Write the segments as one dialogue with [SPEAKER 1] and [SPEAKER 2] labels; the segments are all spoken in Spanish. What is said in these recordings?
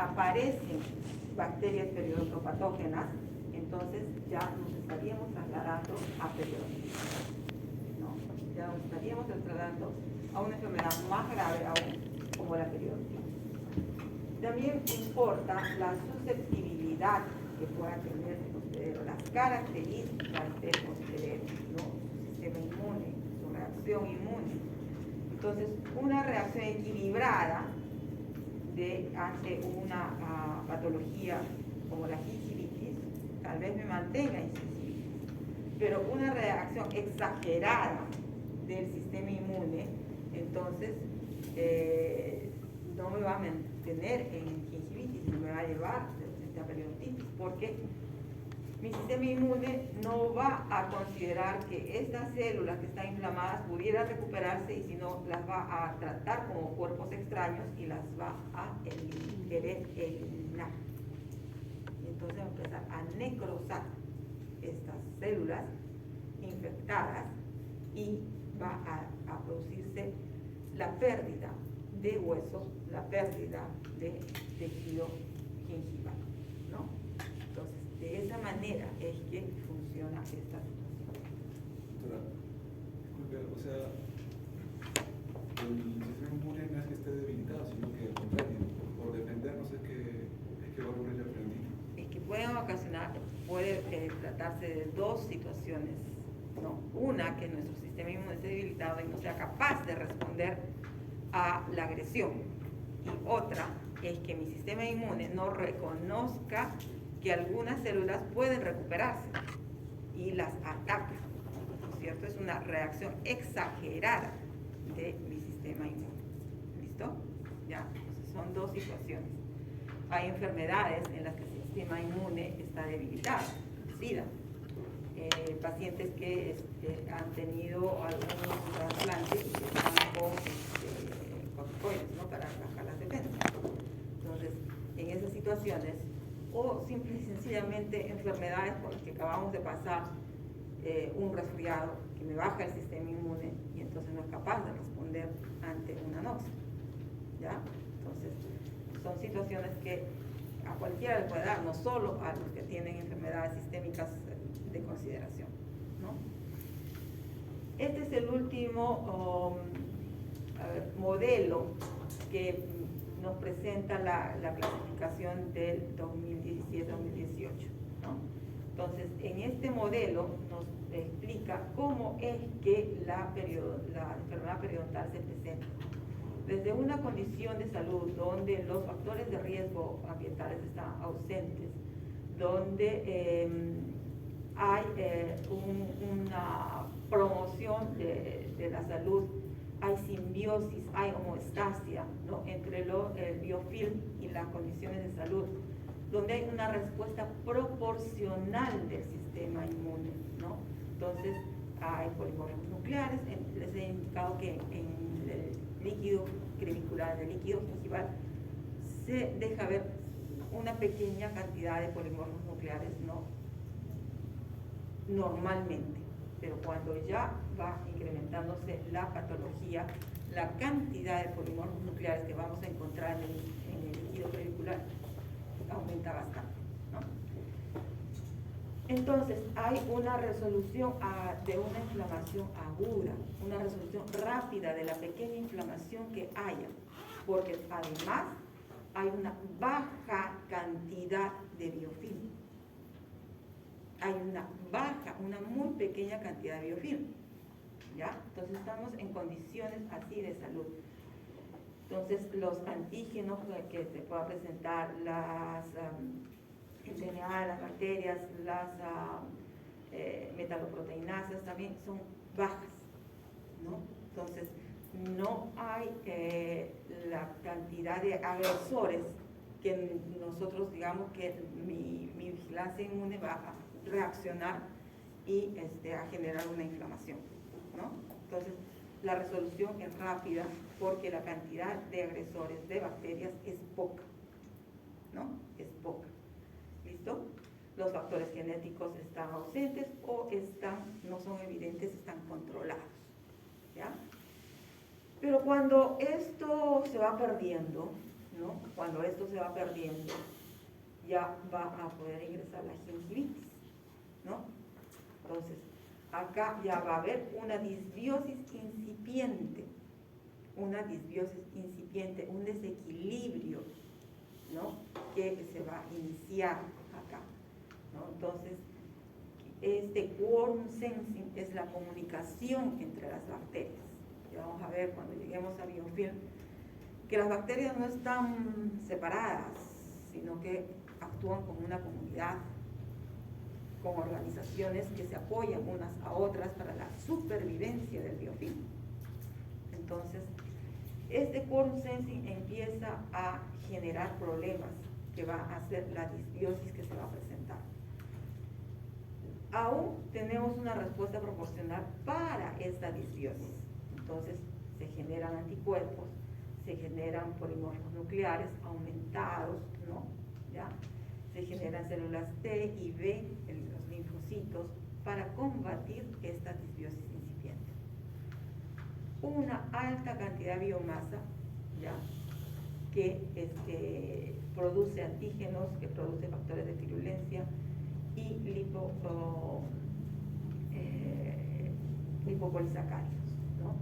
[SPEAKER 1] aparecen bacterias periodopatógenas, entonces ya nos estaríamos trasladando a periodontitis, ¿no? Ya nos estaríamos trasladando a una enfermedad más grave aún, como la periodontitis. También importa la susceptibilidad que pueda tener el hospedero, las características del hospedero, ¿no? Su sistema inmune, su reacción inmune. Entonces, una reacción equilibrada ante una patología como la gingivitis, tal vez me mantenga en gingivitis, pero una reacción exagerada del sistema inmune, entonces no me va a mantener en gingivitis, sino me va a llevar a periodontitis, porque mi sistema inmune no va a considerar que estas células que están inflamadas pudieran recuperarse, y si no, las va a tratar como cuerpos extraños y las va a querer eliminar. Y entonces va a empezar a necrosar estas células infectadas y va a producirse la pérdida de hueso, la pérdida de tejido gingival, ¿no? Entonces, de esa manera es que funciona esta situación.
[SPEAKER 2] Doctora, disculpe, o sea, el sistema inmune no es que esté debilitado, sino que al contrario, por defendernos es que va a ocurrir la periodontitis.
[SPEAKER 1] Es que puede tratarse de dos situaciones, ¿no? Una, que nuestro sistema inmune esté debilitado y no sea capaz de responder a la agresión. Y otra es que mi sistema inmune no reconozca que algunas células pueden recuperarse y las ataca, ¿no es cierto? Es una reacción exagerada de mi sistema inmune. ¿Listo? Ya, entonces son dos situaciones. Hay enfermedades en las que el sistema inmune está debilitado, SIDA. Pacientes que han tenido algún trasplante y que están con corticoides, ¿no? Para bajar las defensas. Entonces, en esas situaciones, o simple y sencillamente enfermedades por las que acabamos de pasar, un resfriado que me baja el sistema inmune y entonces no es capaz de responder ante una anoxia, ¿ya? Entonces, son situaciones que a cualquiera le puede dar, no solo a los que tienen enfermedades sistémicas de consideración, ¿no? Este es el último modelo que nos presenta la clasificación del 2017-2018, ¿no? Entonces, en este modelo nos explica cómo es que la enfermedad periodontal se presenta. Desde una condición de salud donde los factores de riesgo ambientales están ausentes, donde hay una promoción de la salud, hay simbiosis, hay homeostasia, ¿no? Entre el biofilm y las condiciones de salud, donde hay una respuesta proporcional del sistema inmune, ¿no? Entonces, hay polimorfos nucleares. Les he indicado que en el líquido crevicular, en el líquido gingival, se deja ver una pequeña cantidad de polimorfos nucleares, ¿no? Normalmente, pero cuando ya va incrementándose la patología, la cantidad de polimorfos nucleares que vamos a encontrar en el líquido crevicular aumenta bastante, ¿no? Entonces, hay una resolución de una inflamación aguda, una resolución rápida de la pequeña inflamación que haya, porque además hay una baja cantidad de biofilm. Hay una muy pequeña cantidad de biofilm, ¿ya? Entonces estamos en condiciones así de salud. Entonces los antígenos que se puedan presentar, el DNA de las bacterias, las metaloproteinasas también son bajas, ¿no? Entonces no hay la cantidad de agresores que nosotros digamos que mi vigilancia inmune va a reaccionar y a generar una inflamación, ¿no? Entonces, la resolución es rápida porque la cantidad de agresores de bacterias es poca, ¿no? Es poca. ¿Listo? Los factores genéticos están ausentes o no son evidentes, están controlados, ¿ya? Pero cuando esto se va perdiendo, ¿no? Cuando esto se va perdiendo, ya va a poder ingresar la gingivitis, ¿no? Entonces, acá ya va a haber una disbiosis incipiente, un desequilibrio, ¿no? Que se va a iniciar acá, ¿no? Entonces, este quorum sensing es la comunicación entre las bacterias. Y vamos a ver cuando lleguemos a biofilm que las bacterias no están separadas, sino que actúan como una comunidad, con organizaciones que se apoyan unas a otras para la supervivencia del biofilm. Entonces, este quorum sensing empieza a generar problemas que va a ser la disbiosis que se va a presentar. Aún tenemos una respuesta proporcional para esta disbiosis. Entonces, se generan anticuerpos, se generan polimorfos nucleares aumentados, ¿no? ¿Ya? Se generan células T y B, los linfocitos, para combatir esta disbiosis incipiente. Una alta cantidad de biomasa, ¿ya? Que produce antígenos, que produce factores de virulencia y lipopolisacáridos, ¿no?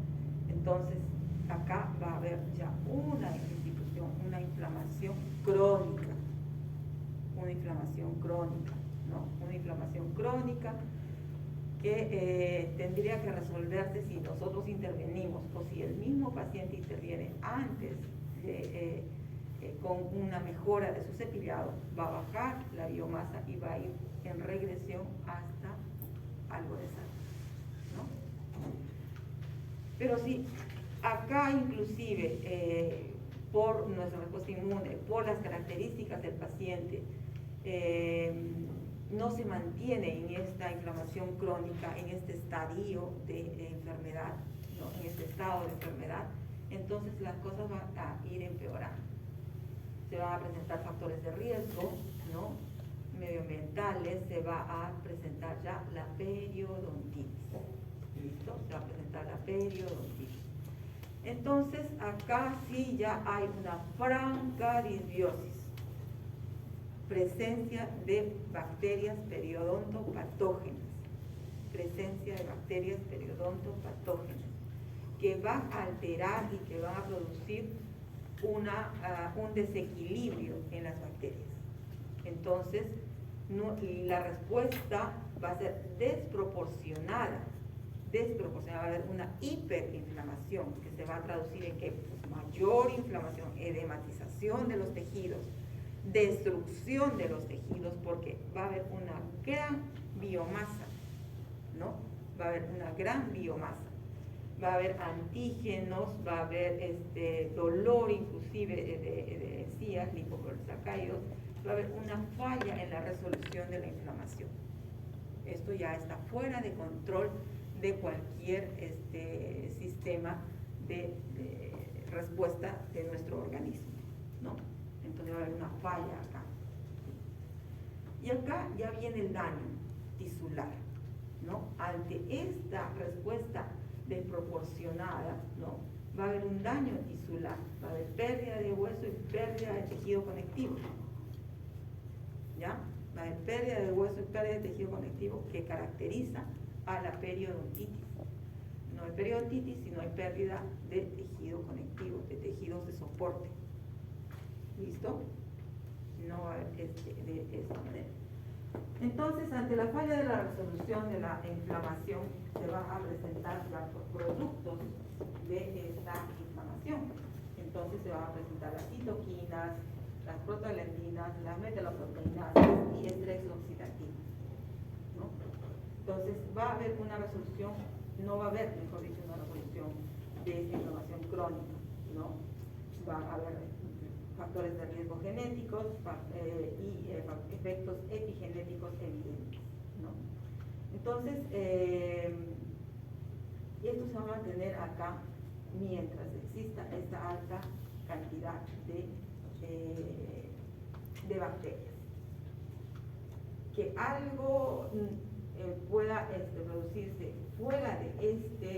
[SPEAKER 1] Entonces, acá va a haber ya una institución, una inflamación crónica, ¿no? Una inflamación crónica que tendría que resolverse si nosotros intervenimos o si el mismo paciente interviene antes con una mejora de su cepillado, va a bajar la biomasa y va a ir en regresión hasta algo de sangre, ¿no? Pero sí, acá inclusive por nuestra respuesta inmune, por las características del paciente, no se mantiene en esta inflamación crónica, en este estadio de enfermedad, ¿no? En este estado de enfermedad, entonces las cosas van a ir empeorando. Se van a presentar factores de riesgo, ¿no? Medioambientales, se va a presentar ya la periodontitis. ¿Listo? Se va a presentar la periodontitis. Entonces, acá sí ya hay una franca disbiosis. Presencia de bacterias periodontopatógenas. Presencia de bacterias periodontopatógenas que van a alterar y que van a producir un desequilibrio en las bacterias. Entonces, la respuesta va a ser desproporcionada, va a haber una hiperinflamación que se va a traducir en que mayor inflamación, edematización de los tejidos, destrucción de los tejidos, porque va a haber una gran biomasa, ¿no? Va a haber una gran biomasa. Va a haber antígenos, va a haber dolor inclusive de encías, lipopolisacáridos, va a haber una falla en la resolución de la inflamación. Esto ya está fuera de control de cualquier sistema de respuesta de nuestro organismo, ¿no? Entonces va a haber una falla acá. Y acá ya viene el daño tisular, ¿no? Ante esta respuesta desproporcionada, ¿no? Va a haber un daño tisular, va a haber pérdida de hueso y pérdida de tejido conectivo, ¿ya? Va a haber pérdida de hueso y pérdida de tejido conectivo que caracteriza a la periodontitis. No hay periodontitis, sino hay pérdida de tejido conectivo, de tejidos de soporte. ¿Listo? No va a haber de esta manera. Entonces, ante la falla de la resolución de la inflamación, se van a presentar los productos de esta inflamación. Entonces, se van a presentar las citoquinas, las prostaglandinas, las metaloproteínas y estrés oxidativo, ¿no? Entonces, va a haber una resolución, no va a haber, mejor dicho, una resolución de esta inflamación crónica, ¿no? Va a haber factores de riesgo genéticos y efectos epigenéticos evidentes, ¿no? Entonces, esto se va a mantener acá mientras exista esta alta cantidad de bacterias. Que algo pueda producirse fuera de este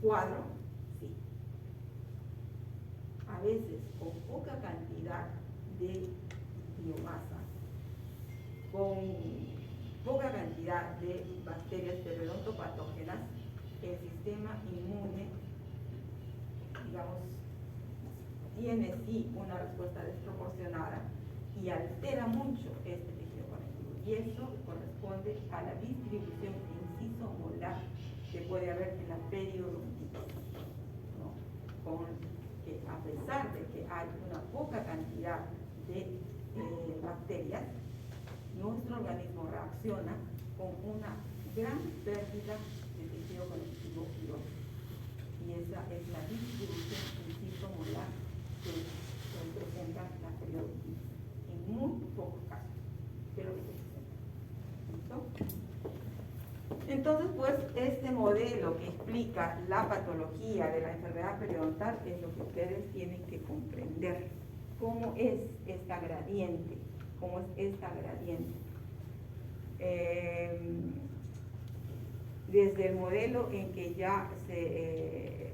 [SPEAKER 1] cuadro, sí. A veces con poca cantidad de biomasa, con poca cantidad de bacterias periodontopatógenas, el sistema inmune, digamos, tiene sí una respuesta desproporcionada y altera mucho este tejido conectivo. Y eso corresponde a la distribución inciso-molar que puede haber en la periodontitis, ¿no? Con que a pesar de que hay una poca cantidad de bacterias, nuestro organismo reacciona con una gran pérdida de tejido conectivo iónico. Y esa es la distribución inciso-molar que presenta la periodontitis. En muy pocos casos, pero que se presenta. ¿Listo? Entonces, pues, este modelo que explica la patología de la enfermedad periodontal es lo que ustedes tienen que comprender. ¿Cómo es esta gradiente? ¿Cómo es esta gradiente? Desde el modelo en que ya se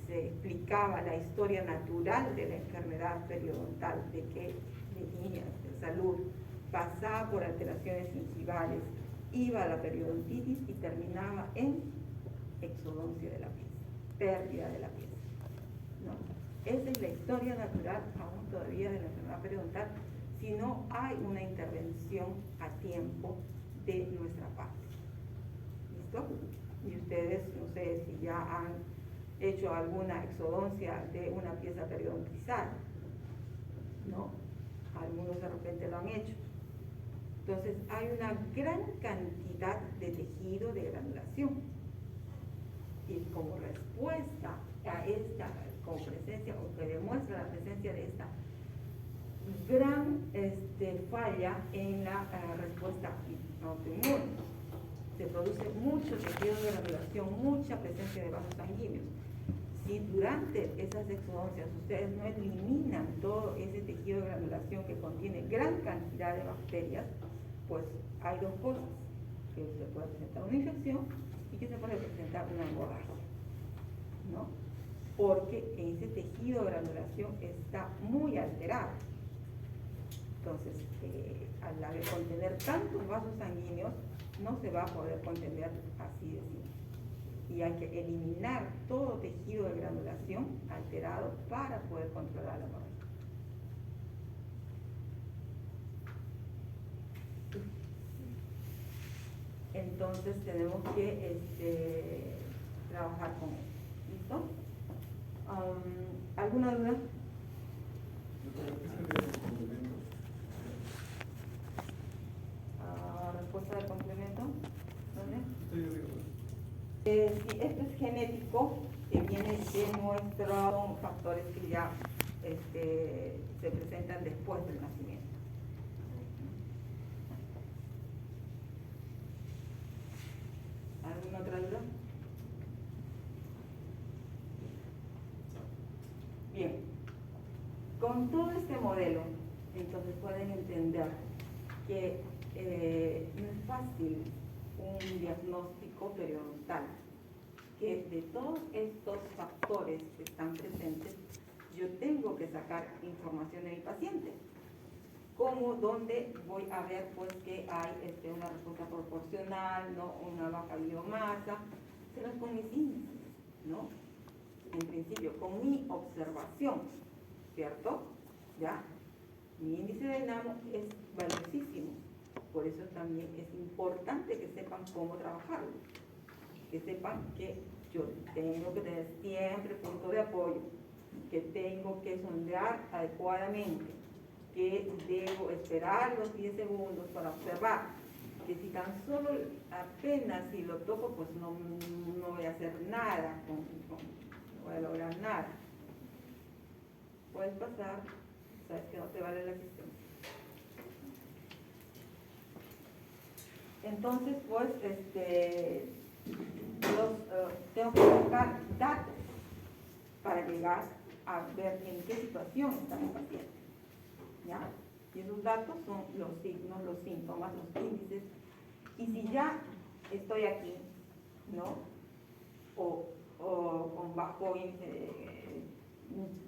[SPEAKER 1] explicaba la historia natural de la enfermedad periodontal, de que venía de salud, pasaba por alteraciones gingivales, iba a la periodontitis y terminaba en exodoncia de la pieza, pérdida de la pieza, ¿no? Esa es la historia natural aún todavía de la enfermedad periodontal si no hay una intervención a tiempo de nuestra parte. ¿Listo? Y ustedes, no sé si ya han hecho alguna exodoncia de una pieza periodontizada, ¿no? Algunos de repente lo han hecho. Entonces hay una gran cantidad de tejido de granulación y como respuesta a esta, como presencia, o que demuestra la presencia de esta gran falla en la respuesta autoinmune, se produce mucho tejido de granulación, mucha presencia de vasos sanguíneos. Si durante esas exodoncias ustedes no eliminan todo ese tejido de granulación que contiene gran cantidad de bacterias, pues hay dos cosas, que se puede presentar una infección y que se puede presentar una hemorragia, ¿no? Porque ese tejido de granulación está muy alterado. Entonces, al contener tantos vasos sanguíneos, no se va a poder contener así de simple. Y hay que eliminar todo tejido de granulación alterado para poder controlar la hemorragia. Entonces tenemos que trabajar con eso. ¿Listo? ¿Alguna duda? Respuesta de complemento. ¿Dónde? Si esto es genético, que viene de nuestros factores que ya se presentan después del nacimiento. ¿Alguna otra duda? Bien, con todo este modelo, entonces pueden entender que no es fácil un diagnóstico periodontal, que de todos estos factores que están presentes, yo tengo que sacar información de mi paciente. Como donde voy a ver pues que hay una respuesta proporcional, ¿no? Una baja biomasa, será con mis índices, ¿no? En principio, con mi observación, ¿cierto? ¿Ya? Mi índice de Namo es valiosísimo, por eso también es importante que sepan cómo trabajarlo, que sepan que yo tengo que tener siempre punto de apoyo, que tengo que sondear adecuadamente, que debo esperar los 10 segundos para observar, que si tan solo apenas si lo toco, pues no voy a hacer nada, no voy a lograr nada. Puedes pasar, sabes que no te vale la asistencia. Entonces, pues, tengo que buscar datos para llegar a ver en qué situación está mi paciente. ¿Ya? Y esos datos son los signos, los síntomas, los índices. Y si ya estoy aquí, ¿no? O con bajo índice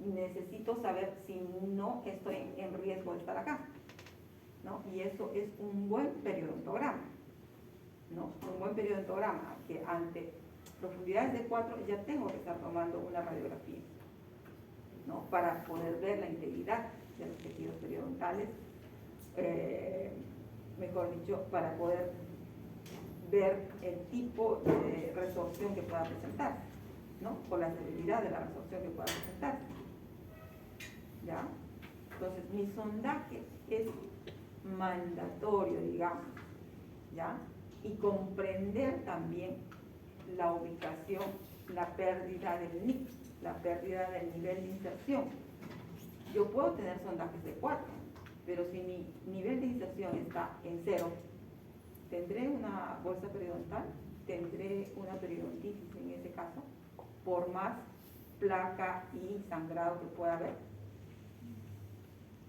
[SPEAKER 1] necesito saber si no estoy en riesgo de estar acá, ¿no? Y eso es un buen periodontograma, ¿no? Un buen periodontograma que ante profundidades de 4 ya tengo que estar tomando una radiografía, ¿no? Para poder ver la integridad de los tejidos periodontales, mejor dicho, para poder ver el tipo de resorción que pueda presentarse, ¿no? O la severidad de la resorción que pueda presentarse, ¿ya? Entonces, mi sondaje es mandatorio, digamos, ¿ya? Y comprender también la ubicación, la pérdida del NIC, la pérdida del nivel de inserción. Yo puedo tener sondajes de 4, pero si mi nivel de inserción está en 0, tendré una bolsa periodontal, tendré una periodontitis en ese caso, por más placa y sangrado que pueda haber.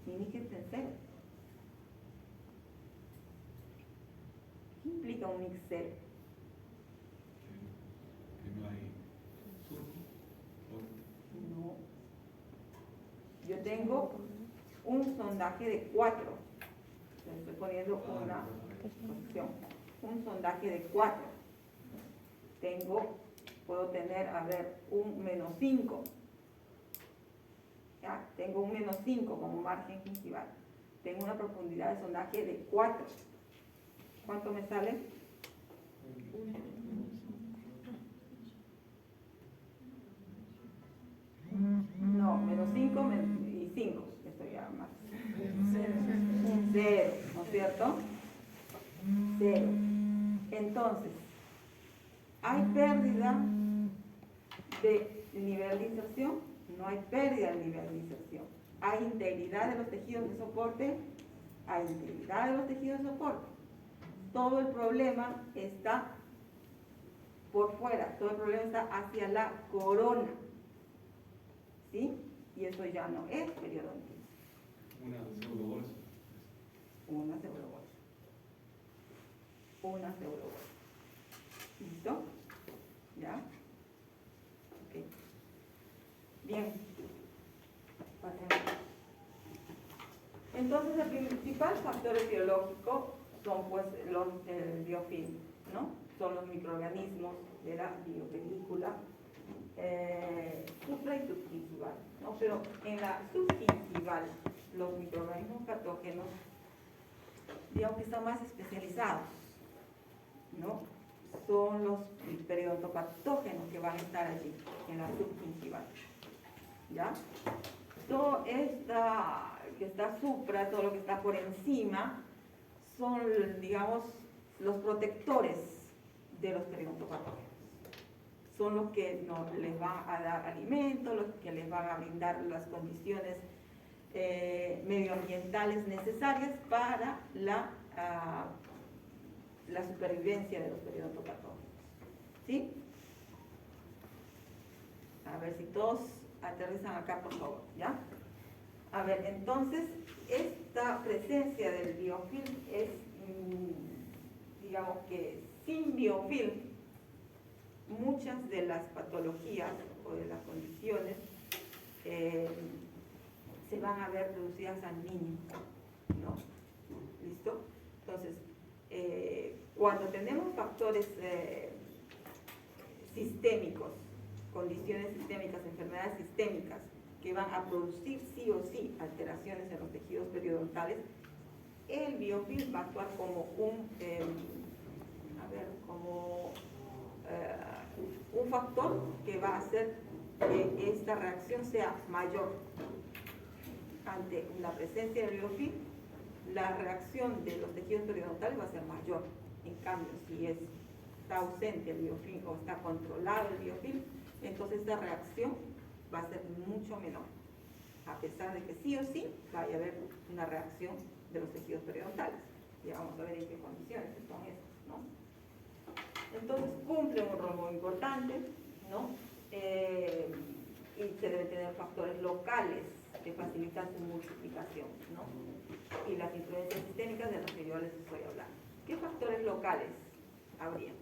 [SPEAKER 1] Mi NIC está en 0. ¿Qué implica un NIC 0?
[SPEAKER 2] Que no hay surco.
[SPEAKER 1] No. Yo tengo un sondaje de 4. Estoy poniendo una posición. Un sondaje de 4. Puedo tener, a ver, un -5. ¿Ya? Tengo un -5 como margen gingival. Tengo una profundidad de sondaje de 4. ¿Cuánto me sale? No, -5 y 5. Esto ya más. 0, ¿no es cierto? 0. Entonces, ¿hay pérdida de nivel de inserción? No hay pérdida de nivel de inserción. ¿Hay integridad de los tejidos de soporte? Hay integridad de los tejidos de soporte. Todo el problema está por fuera, todo el problema está hacia la corona, ¿sí? Y eso ya no es periodontitis.
[SPEAKER 2] Una pseudobolsa.
[SPEAKER 1] Una pseudobolsa. Una pseudobolsa. ¿Listo? ¿Ya? Ok. Bien. Pasemos. Entonces, el principal factor etiológico son pues los biofilm, ¿no? Son los microorganismos de la biopelícula supra y subgingival, ¿no? Pero en la subgingival, los microorganismos patógenos, digamos que están más especializados, ¿no? Son los periodontopatógenos que van a estar allí, en la subgingival, ¿ya? Todo que está supra, todo lo que está por encima, son, digamos, los protectores de los periodontopatógenos. Son los que les van a dar alimento, los que les van a brindar las condiciones medioambientales necesarias para la supervivencia de los periodontopatógenos. ¿Sí? A ver si todos aterrizan acá, por favor, ¿ya? A ver, entonces, esta presencia del biofilm es, digamos que sin biofilm, muchas de las patologías o de las condiciones se van a ver reducidas al mínimo, ¿no? ¿Listo? Entonces, cuando tenemos factores sistémicos, condiciones sistémicas, enfermedades sistémicas, que van a producir sí o sí alteraciones en los tejidos periodontales, el biofilm va a actuar como un factor que va a hacer que esta reacción sea mayor. Ante la presencia del biofilm, la reacción de los tejidos periodontales va a ser mayor. En cambio, si está ausente el biofilm o está controlado el biofilm, entonces esta reacción va a ser mucho menor, a pesar de que sí o sí vaya a haber una reacción de los tejidos periodontales. Ya vamos a ver en qué condiciones son estas, ¿no? Entonces cumple un rol muy importante, ¿no? Y se deben tener factores locales que facilitan su multiplicación, ¿no? Y las influencias sistémicas de las que yo les estoy hablando. ¿Qué factores locales habría?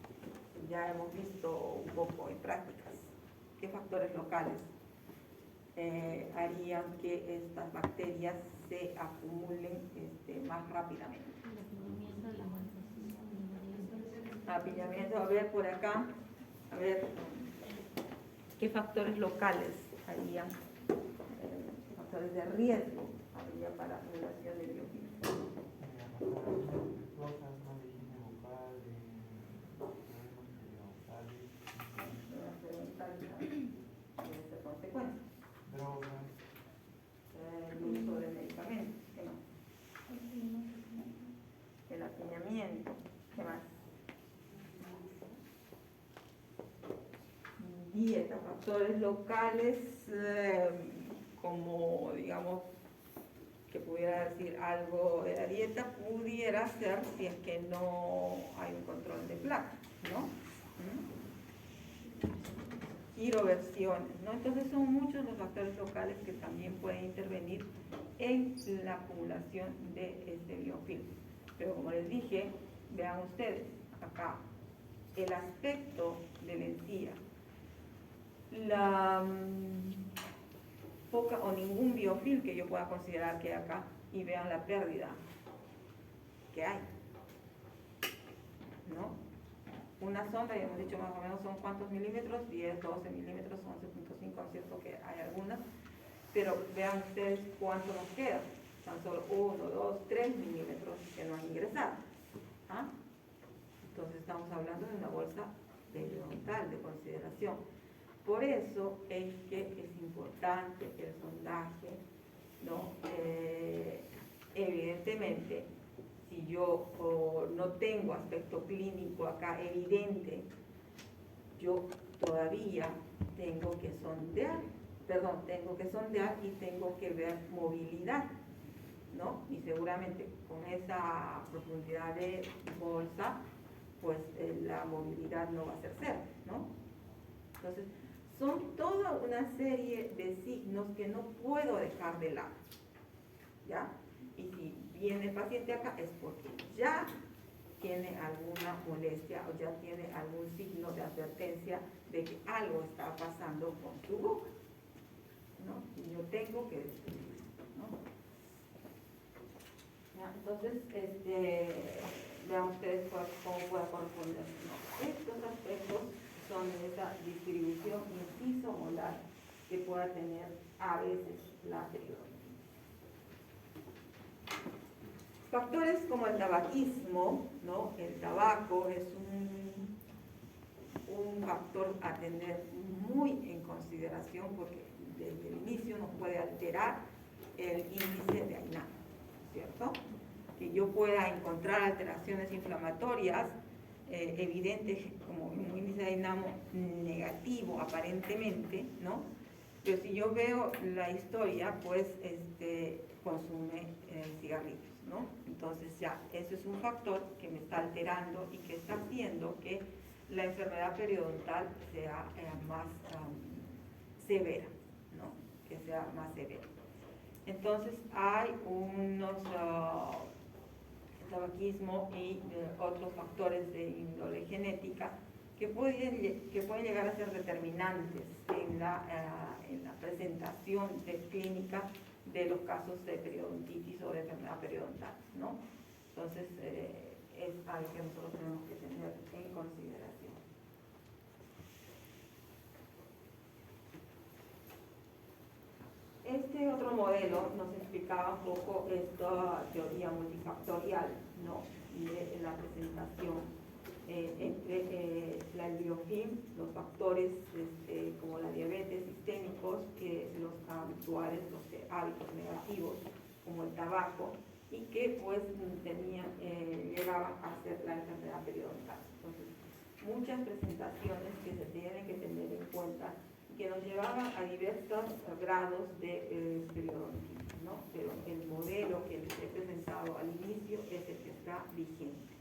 [SPEAKER 1] Ya hemos visto un poco en prácticas. ¿Qué factores locales? harían que estas bacterias se acumulen más rápidamente. Apiñamiento, a ver por acá, a ver qué factores locales harían, factores de riesgo habría para relación de biofilm. Consecuencias. El uso de medicamentos, ¿qué más? El apiñamiento, ¿qué más? Dieta, factores locales, como digamos que pudiera decir algo de la dieta, pudiera ser si es que no hay un control de placa, ¿no? Giroversiones, ¿no? Entonces son muchos los factores locales que también pueden intervenir en la acumulación de este biofilm. Pero como les dije, vean ustedes acá, el aspecto de la encía, la poca o ningún biofilm que yo pueda considerar que hay acá, y vean la pérdida que hay, ¿no? Una sonda, ya hemos dicho más o menos son cuántos milímetros, 10, 12 milímetros, 11.5, es cierto que hay algunas, pero vean ustedes cuánto nos queda, tan solo 1, 2, 3 milímetros que no han ingresado. ¿Ah? Entonces estamos hablando de una bolsa periodontal de consideración. Por eso es que es importante el sondaje, ¿no? Evidentemente, si yo no tengo aspecto clínico acá evidente, yo todavía tengo que sondear y tengo que ver movilidad, ¿no? Y seguramente con esa profundidad de bolsa, pues la movilidad no va a ser cero, ¿no? Entonces, son toda una serie de signos que no puedo dejar de lado, ¿ya? Y si viene el paciente acá es porque ya tiene alguna molestia o ya tiene algún signo de advertencia de que algo está pasando con su boca, ¿no? Y yo tengo que descubrirlo, ¿no? ¿Ya? Entonces, vean ustedes cómo puede corresponder, ¿no? Estos aspectos son esa distribución inciso-molar que pueda tener a veces la periodontitis. Factores como el tabaquismo, ¿no? El tabaco es un factor a tener muy en consideración porque desde el inicio nos puede alterar el índice de AINAM, ¿cierto? Que yo pueda encontrar alteraciones inflamatorias evidentes como un índice de AINAM negativo aparentemente, ¿no? Pero si yo veo la historia, pues consume cigarrillos, ¿no? Entonces ya, eso es un factor que me está alterando y que está haciendo que la enfermedad periodontal sea más severa, ¿no? Que sea más severa. Entonces hay unos tabaquismo y otros factores de índole genética que pueden llegar a ser determinantes en la presentación clínica de los casos de periodontitis o de enfermedad periodontal, ¿no? Entonces, es algo que nosotros tenemos que tener en consideración. Este otro modelo nos explicaba un poco esta teoría multifactorial, ¿no? De la presentación entre el biofilm, los factores como la diabetes sistémicos, los habituales, los hábitos negativos, como el tabaco, y que pues llegaban a ser la enfermedad periodontal. Entonces, muchas presentaciones que se tienen que tener en cuenta y que nos llevaban a diversos grados de periodontitis, ¿no? Pero el modelo que les he presentado al inicio es el que está vigente,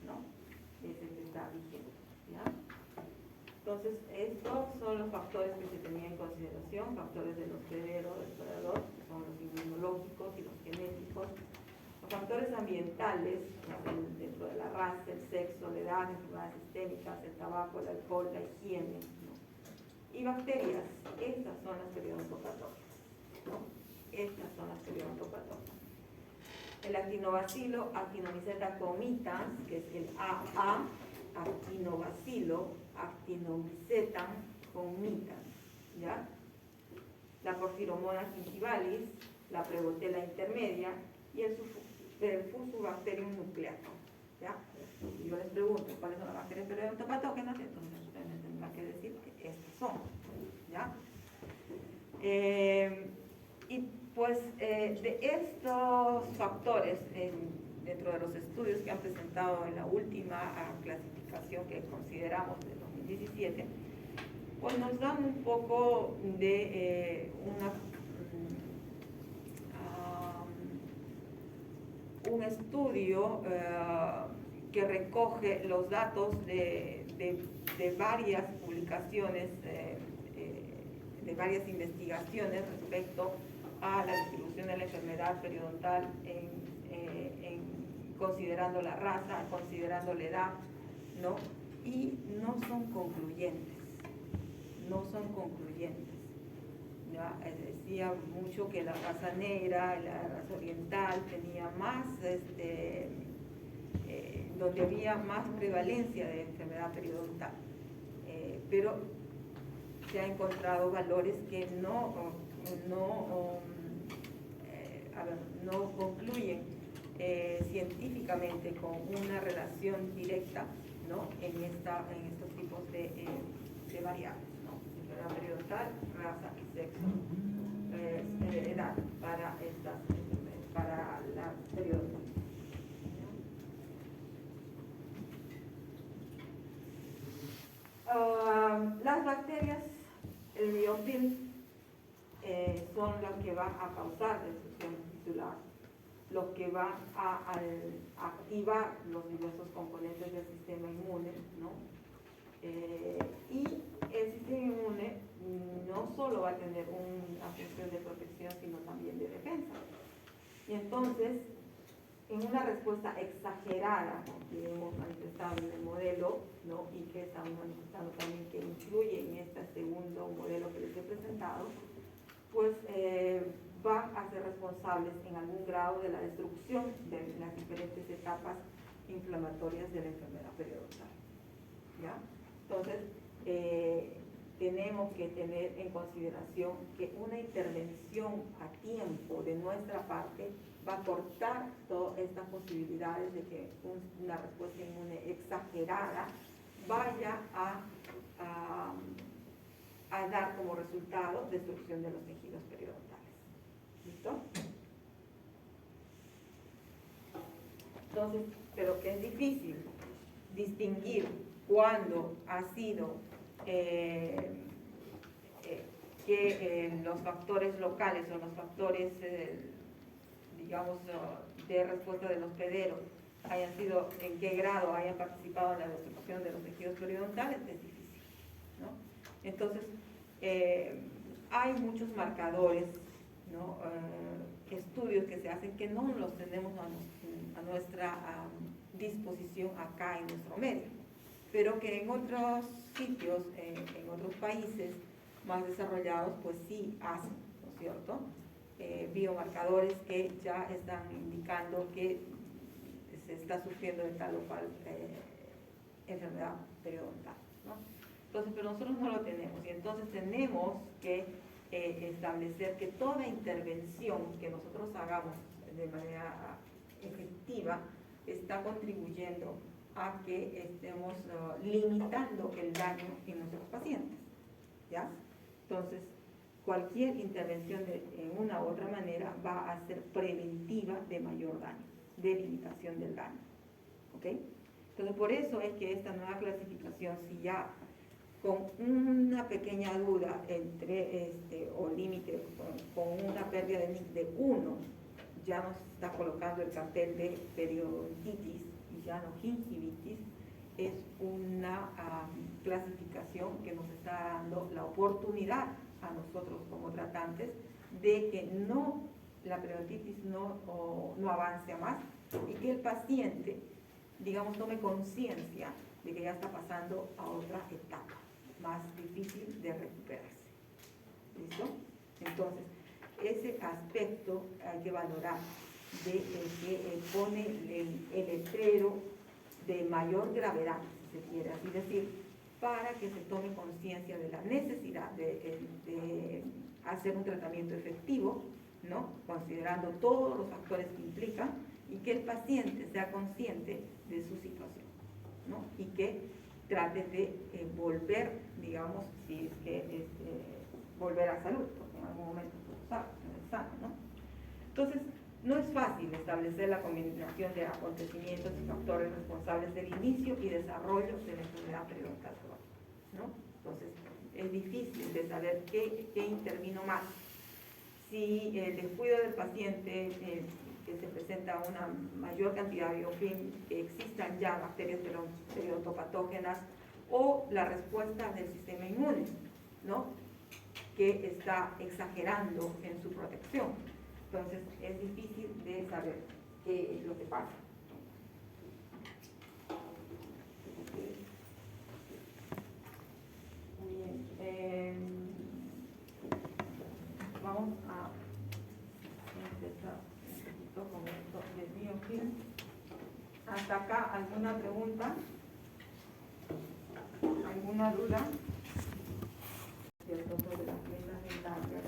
[SPEAKER 1] ¿no? Es el que está vigente, ¿ya? Entonces, estos son los factores que se tenían en consideración, factores del hospedero, del hospedador, que son los inmunológicos y los genéticos, los factores ambientales, dentro de la raza, el sexo, la edad, enfermedades sistémicas, el tabaco, el alcohol, la higiene, ¿no? Y bacterias, estas son las periodontopatógenas. ¿no? Estas son las periodontopatógenas. El actinobacilo, actinomyceta comitans, que es el AA, actinobacilo, actinomyceta comitans, ¿ya? La Porphyromonas gingivalis, la Prebotella intermedia y el Fusobacterium nucleatum, ¿ya? Si yo les pregunto cuáles son las bacterias periodontopatógenas, entonces ustedes me tendrán que decir que estas son, ¿ya? Y pues de estos factores, dentro de los estudios que han presentado en la última clasificación que consideramos de 2017, pues nos dan un poco de un estudio que recoge los datos de varias publicaciones, de varias investigaciones respecto a la distribución de la enfermedad periodontal considerando la raza, considerando la edad, ¿no? Y no son concluyentes, no son concluyentes. ¿Ya? Decía mucho que la raza negra, la raza oriental tenía más, donde había más prevalencia de enfermedad periodontal, pero se han encontrado valores que no concluyen científicamente con una relación directa, ¿no? en estos tipos de variables, ¿no? Enfermedad periodontal, raza y sexo, edad para la periodontitis. Las bacterias, el biofilm, son las que van a causar destrucción tisular, los que van a activar los diversos componentes del sistema inmune, ¿no? Y el sistema inmune no solo va a tener una función de protección, sino también de defensa. Y entonces, en una respuesta exagerada que hemos manifestado en el modelo, ¿no? Y que estamos manifestando también que incluye en este segundo modelo que les he presentado, pues van a ser responsables en algún grado de la destrucción de las diferentes etapas inflamatorias de la enfermedad periodontal, ¿ya? Entonces, tenemos que tener en consideración que una intervención a tiempo de nuestra parte va a cortar todas estas posibilidades de que una respuesta inmune exagerada vaya a dar como resultado destrucción de los tejidos periodontales. ¿Listo? Entonces, pero que es difícil distinguir cuándo ha sido que los factores locales o los factores, digamos, de respuesta del hospedero hayan sido, en qué grado hayan participado en la destrucción de los tejidos periodontales, es difícil, ¿no? Entonces, hay muchos marcadores, ¿no? Estudios que se hacen que no los tenemos a nuestra disposición acá en nuestro medio, pero que en otros sitios, en otros países más desarrollados, pues sí hacen, ¿no es cierto? Biomarcadores que ya están indicando que se está sufriendo de tal o cual enfermedad periodontal, ¿no? Entonces, pero nosotros no lo tenemos, y entonces tenemos que establecer que toda intervención que nosotros hagamos de manera efectiva está contribuyendo a que estemos limitando el daño en nuestros pacientes, ¿ya? Entonces, cualquier intervención en una u otra manera va a ser preventiva de mayor daño, de limitación del daño, ¿ok? Entonces, por eso es que esta nueva clasificación, si ya con una pequeña duda entre o límite con una pérdida de 1, ya nos está colocando el cartel de periodontitis y ya no gingivitis, es una clasificación que nos está dando la oportunidad a nosotros como tratantes de que la periodontitis no avance a más y que el paciente, digamos, tome conciencia de que ya está pasando a otra etapa más difícil de recuperarse. ¿Listo? Entonces, ese aspecto hay que valorar de que pone el letrero de mayor gravedad, si se quiere así decir, para que se tome conciencia de la necesidad de hacer un tratamiento efectivo, ¿no? Considerando todos los factores que implican, y que el paciente sea consciente de su situación, ¿no? Y que trate de volver, digamos, si es que volver a salud, porque en algún momento es sano, ¿no? Entonces, no es fácil establecer la combinación de acontecimientos y factores responsables del inicio y desarrollo de la enfermedad periodontal crónica, ¿no? Entonces, es difícil de saber qué intervino más. Si el descuido del paciente, que se presenta una mayor cantidad de biofilm, que existan ya bacterias periodontopatógenas, o la respuesta del sistema inmune, ¿no? Que está exagerando en su protección. Entonces, es difícil de saber qué es lo que pasa. Muy bien. Vamos a empezar un poquito con esto del biofilm. ¿Hasta acá alguna pregunta? ¿Alguna duda? ¿Cierto? Sobre las piezas dentarias.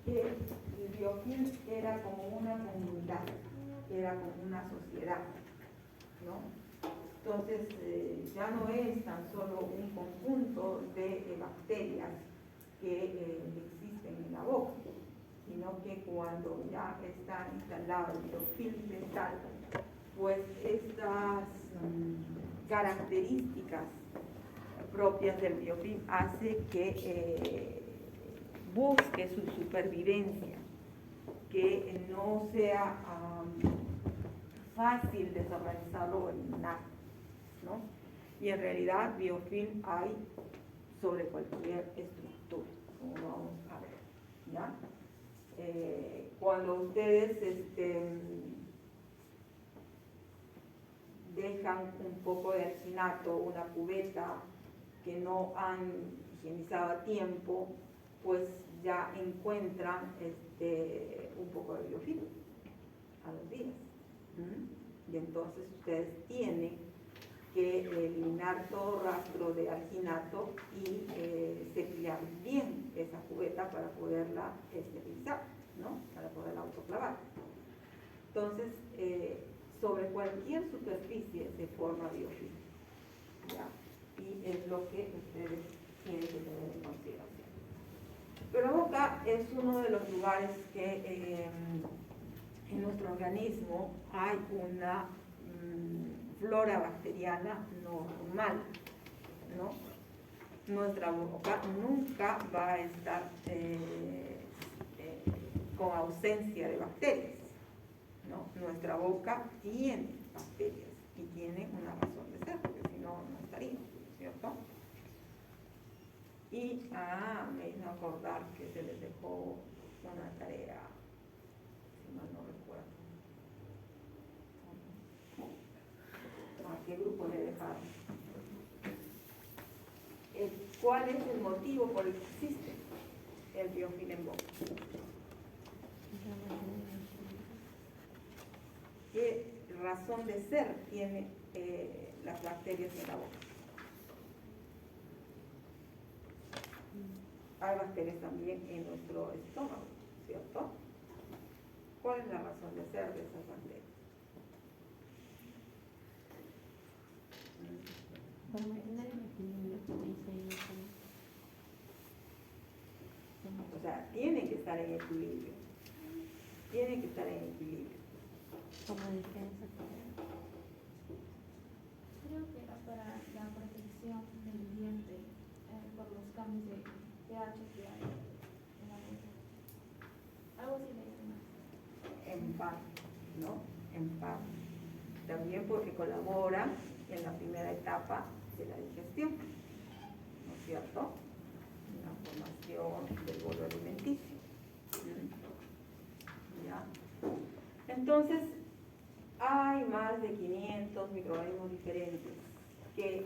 [SPEAKER 1] Que el biofilm era como una comunidad, era como una sociedad, ¿no? Entonces, ya no es tan solo un conjunto de bacterias que existen en la boca, sino que cuando ya está instalado el biofilm dental, pues estas características propias del biofilm hace que busque su supervivencia, que no sea fácil desorganizarlo o eliminar, ¿no? Y en realidad biofilm hay sobre cualquier estructura, como vamos a ver, ¿ya? Cuando ustedes dejan un poco de alginato, una cubeta que no han higienizado a tiempo, pues ya encuentran un poco de biofilm a los días. Y entonces ustedes tienen que eliminar todo rastro de alginato y cepillar bien esa cubeta para poderla esterilizar, ¿no? Para poderla autoclavar. Entonces, sobre cualquier superficie se forma biofilm, ¿ya? Y es lo que ustedes tienen que tener en consideración. Pero la boca es uno de los lugares que en nuestro organismo hay una flora bacteriana normal, ¿no? Nuestra boca nunca va a estar con ausencia de bacterias, ¿no? Nuestra boca tiene bacterias y tiene una razón de ser, porque si no, no estaría, ¿cierto? Y, me hizo acordar que se les dejó una tarea, si mal no recuerdo. ¿A qué grupo le dejaron? ¿Cuál es el motivo por el que existe el biofilm en boca? ¿Qué razón de ser tiene las bacterias en la boca? Hay bacterias también en nuestro estómago, ¿cierto? ¿Cuál es la razón de ser de esas bacterias? O sea, tienen que estar en equilibrio. Tienen que estar en equilibrio.
[SPEAKER 3] Como defensa.
[SPEAKER 4] Creo que era para la protección del diente por los cambios de pH que hay en la boca. Algo así le llaman.
[SPEAKER 1] En parte, ¿no? En parte. También porque colabora en la primera etapa de la digestión, ¿no es cierto? En la formación del bolo alimenticio. ¿Ya? Entonces, hay más de 500 microorganismos diferentes que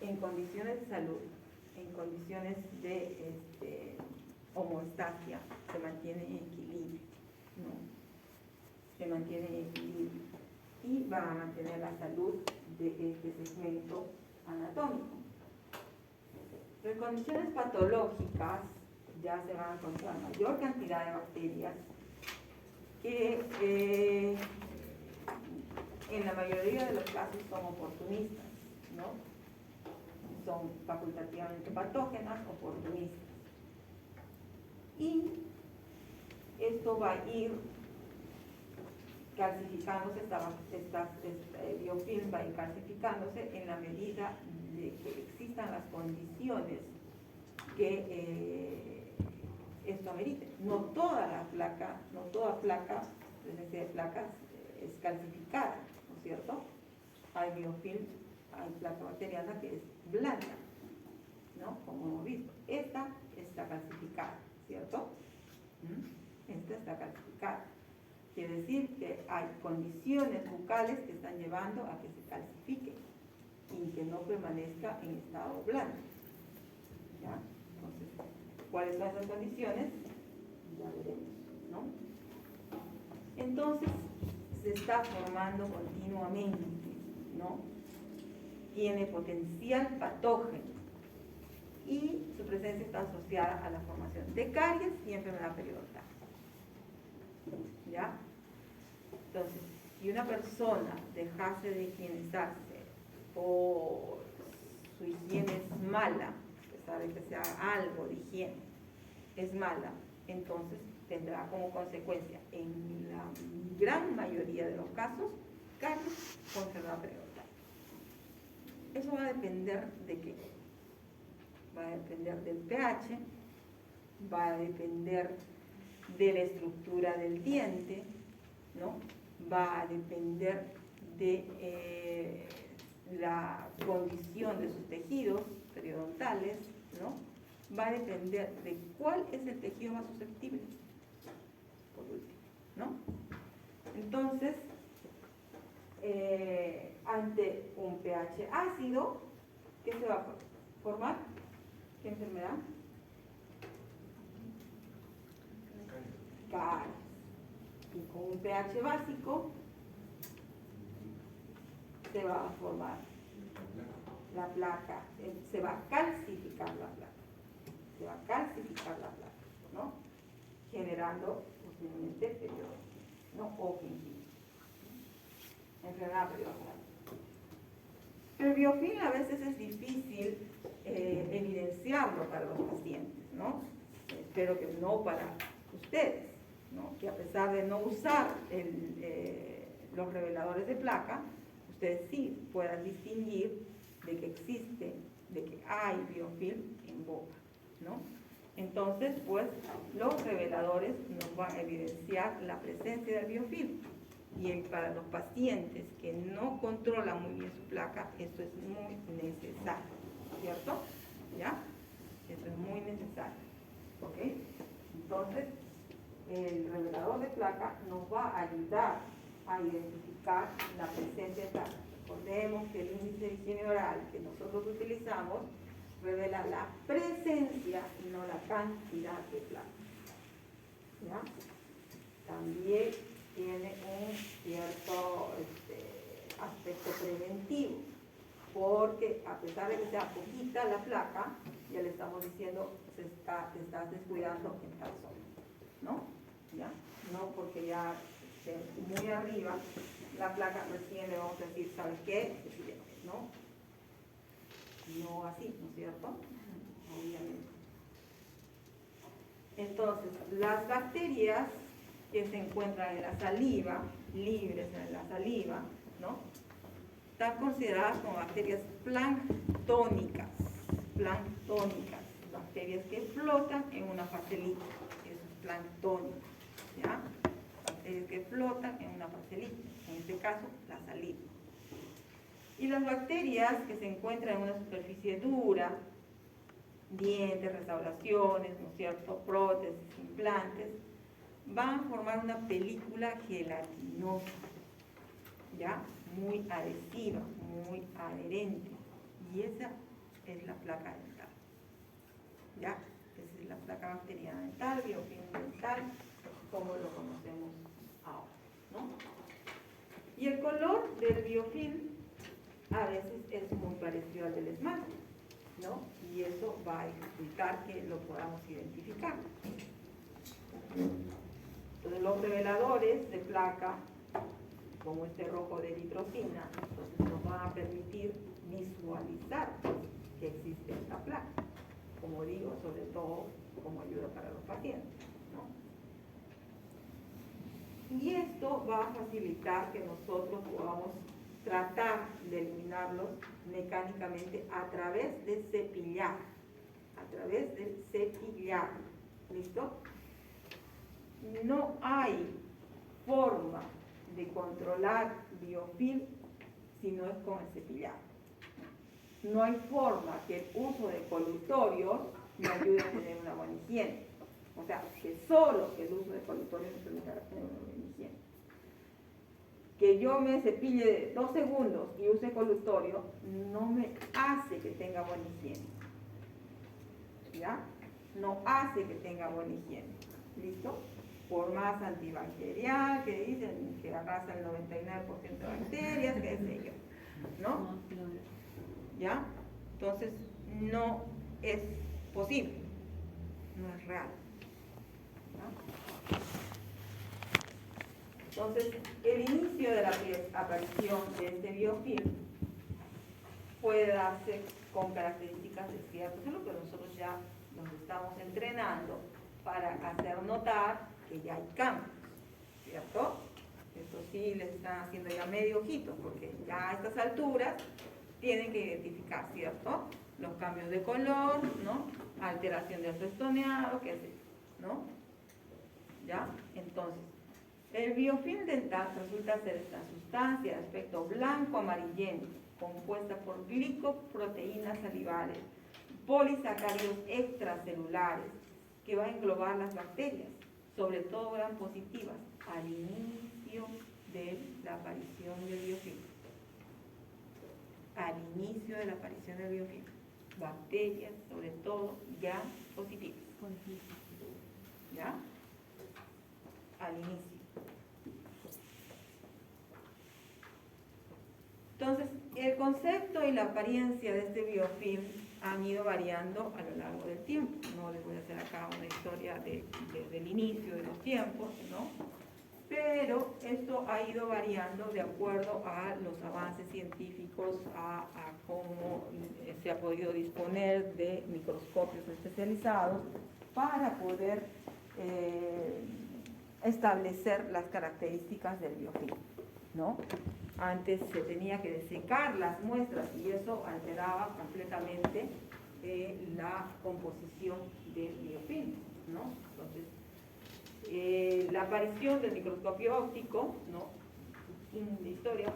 [SPEAKER 1] en condiciones de salud, en condiciones de homeostasia, se mantiene en equilibrio, ¿no? Se mantiene en equilibrio y va a mantener la salud de este segmento anatómico. En condiciones patológicas ya se van a encontrar mayor cantidad de bacterias que en la mayoría de los casos son oportunistas, ¿no? Son facultativamente patógenas, oportunistas. Y esto va a ir calcificándose, biofilm va a ir calcificándose en la medida de que existan las condiciones que esto amerite. No toda placa, presencia de placas, es calcificada, ¿no es cierto? Hay biofilm, hay placa bacteriana que es blanca, ¿no? Como hemos visto. Esta está calcificada, ¿cierto? Esta está calcificada. Quiere decir que hay condiciones bucales que están llevando a que se calcifique y que no permanezca en estado blando. ¿Ya? Entonces, ¿cuáles son esas condiciones? Ya veremos, ¿no? Entonces, se está formando continuamente, ¿no? Tiene potencial patógeno y su presencia está asociada a la formación de caries y enfermedad periodontal. ¿Ya? Entonces, si una persona dejase de higienizarse o su higiene es mala, a pesar de que sea algo de higiene, es mala, entonces tendrá como consecuencia, en la gran mayoría de los casos, caries o enfermedad periodontal. Eso va a depender de qué. Va a depender del pH, va a depender de la estructura del diente, ¿no? Va a depender de la condición de sus tejidos periodontales, ¿no? Va a depender de cuál es el tejido más susceptible, por último, ¿no? Entonces, ante un pH ácido, ¿qué se va a formar? ¿Qué enfermedad? Caries. Y con un pH básico se va a formar la placa, se va a calcificar la placa, se va a calcificar la placa, ¿no? Generando posiblemente periodontitis, ¿no? O gingivitis, enfermedad periodontal. El biofilm a veces es difícil evidenciarlo para los pacientes, ¿no? Espero que no para ustedes, ¿no? Que a pesar de no usar los reveladores de placa, ustedes sí puedan distinguir de que existe, de que hay biofilm en boca, ¿no? Entonces, pues, los reveladores nos van a evidenciar la presencia del biofilm. Y para los pacientes que no controlan muy bien su placa, esto es muy necesario, ¿cierto? ¿Ya? Esto es muy necesario, ¿ok? Entonces, el revelador de placa nos va a ayudar a identificar la presencia de placa. Recordemos que el índice de higiene oral que nosotros utilizamos revela la presencia y no la cantidad de placa. ¿Ya? También tiene un cierto aspecto preventivo, porque a pesar de que sea poquita la placa, ya le estamos diciendo te estás descuidando en tal zona, ¿no? ¿Ya? No porque ya esté muy arriba la placa, recién le vamos a decir, ¿sabes qué? ¿No? No así, ¿no es cierto? Obviamente. Entonces, las bacterias que se encuentran en la saliva, libres en la saliva, ¿no? Están consideradas como bacterias planctónicas, bacterias que flotan en una fase líquida, eso es planctónico, ¿ya? Bacterias que flotan en una fase líquida, en este caso la saliva. Y las bacterias que se encuentran en una superficie dura, dientes, restauraciones, ¿no es cierto?, prótesis, implantes, van a formar una película gelatinosa, ¿ya? Muy adhesiva, muy adherente. Y esa es la placa dental, ¿ya? Esa es la placa bacteriana dental, biofilm dental, como lo conocemos ahora, ¿no? Y el color del biofilm a veces es muy parecido al del esmalte, ¿no? Y eso va a evitar que lo podamos identificar. Entonces los reveladores de placa, como este rojo de eritrocina, entonces nos van a permitir visualizar que existe esta placa, como digo, sobre todo como ayuda para los pacientes, ¿no? Y esto va a facilitar que nosotros podamos tratar de eliminarlos mecánicamente a través de cepillar, ¿listo? No hay forma de controlar biofilm si no es con el cepillado. No hay forma que el uso de colutorios me ayude a tener una buena higiene. O sea, que solo el uso de colutorios me permitirá tener una buena higiene. Que yo me cepille 2 segundos y use colutorio no me hace que tenga buena higiene. ¿Ya? No hace que tenga buena higiene. ¿Listo? Por más antibacterial, que dicen que arrasa el 99% de bacterias, qué sé yo. ¿No? ¿Ya? Entonces, no es posible. No es real. ¿No? Entonces, el inicio de la aparición de este biofilm puede darse con características descritas, por ejemplo, que nosotros ya nos estamos entrenando para hacer notar que ya hay cambios, ¿cierto? Eso sí les están haciendo ya medio ojito, porque ya a estas alturas tienen que identificar, ¿cierto? Los cambios de color, ¿no? Alteración del festoneado, qué sé yo, ¿no? ¿Ya? Entonces, el biofilm dental resulta ser esta sustancia de aspecto blanco amarillento, compuesta por glicoproteínas salivales, polisacáridos extracelulares, que va a englobar las bacterias, sobre todo gram positivas, al inicio de la aparición del biofilm. Al inicio de la aparición del biofilm. Bacterias, sobre todo gram positivas. ¿Ya? Al inicio. Entonces, el concepto y la apariencia de este biofilm han ido variando a lo largo del tiempo. No les voy a hacer acá una historia del inicio de los tiempos, ¿no? Pero esto ha ido variando de acuerdo a los avances científicos, a cómo se ha podido disponer de microscopios especializados para poder establecer las características del biofilm, ¿no? Antes se tenía que desecar las muestras y eso alteraba completamente la composición del biofilm, ¿no? Entonces, la aparición del microscopio óptico, ¿no? En la historia,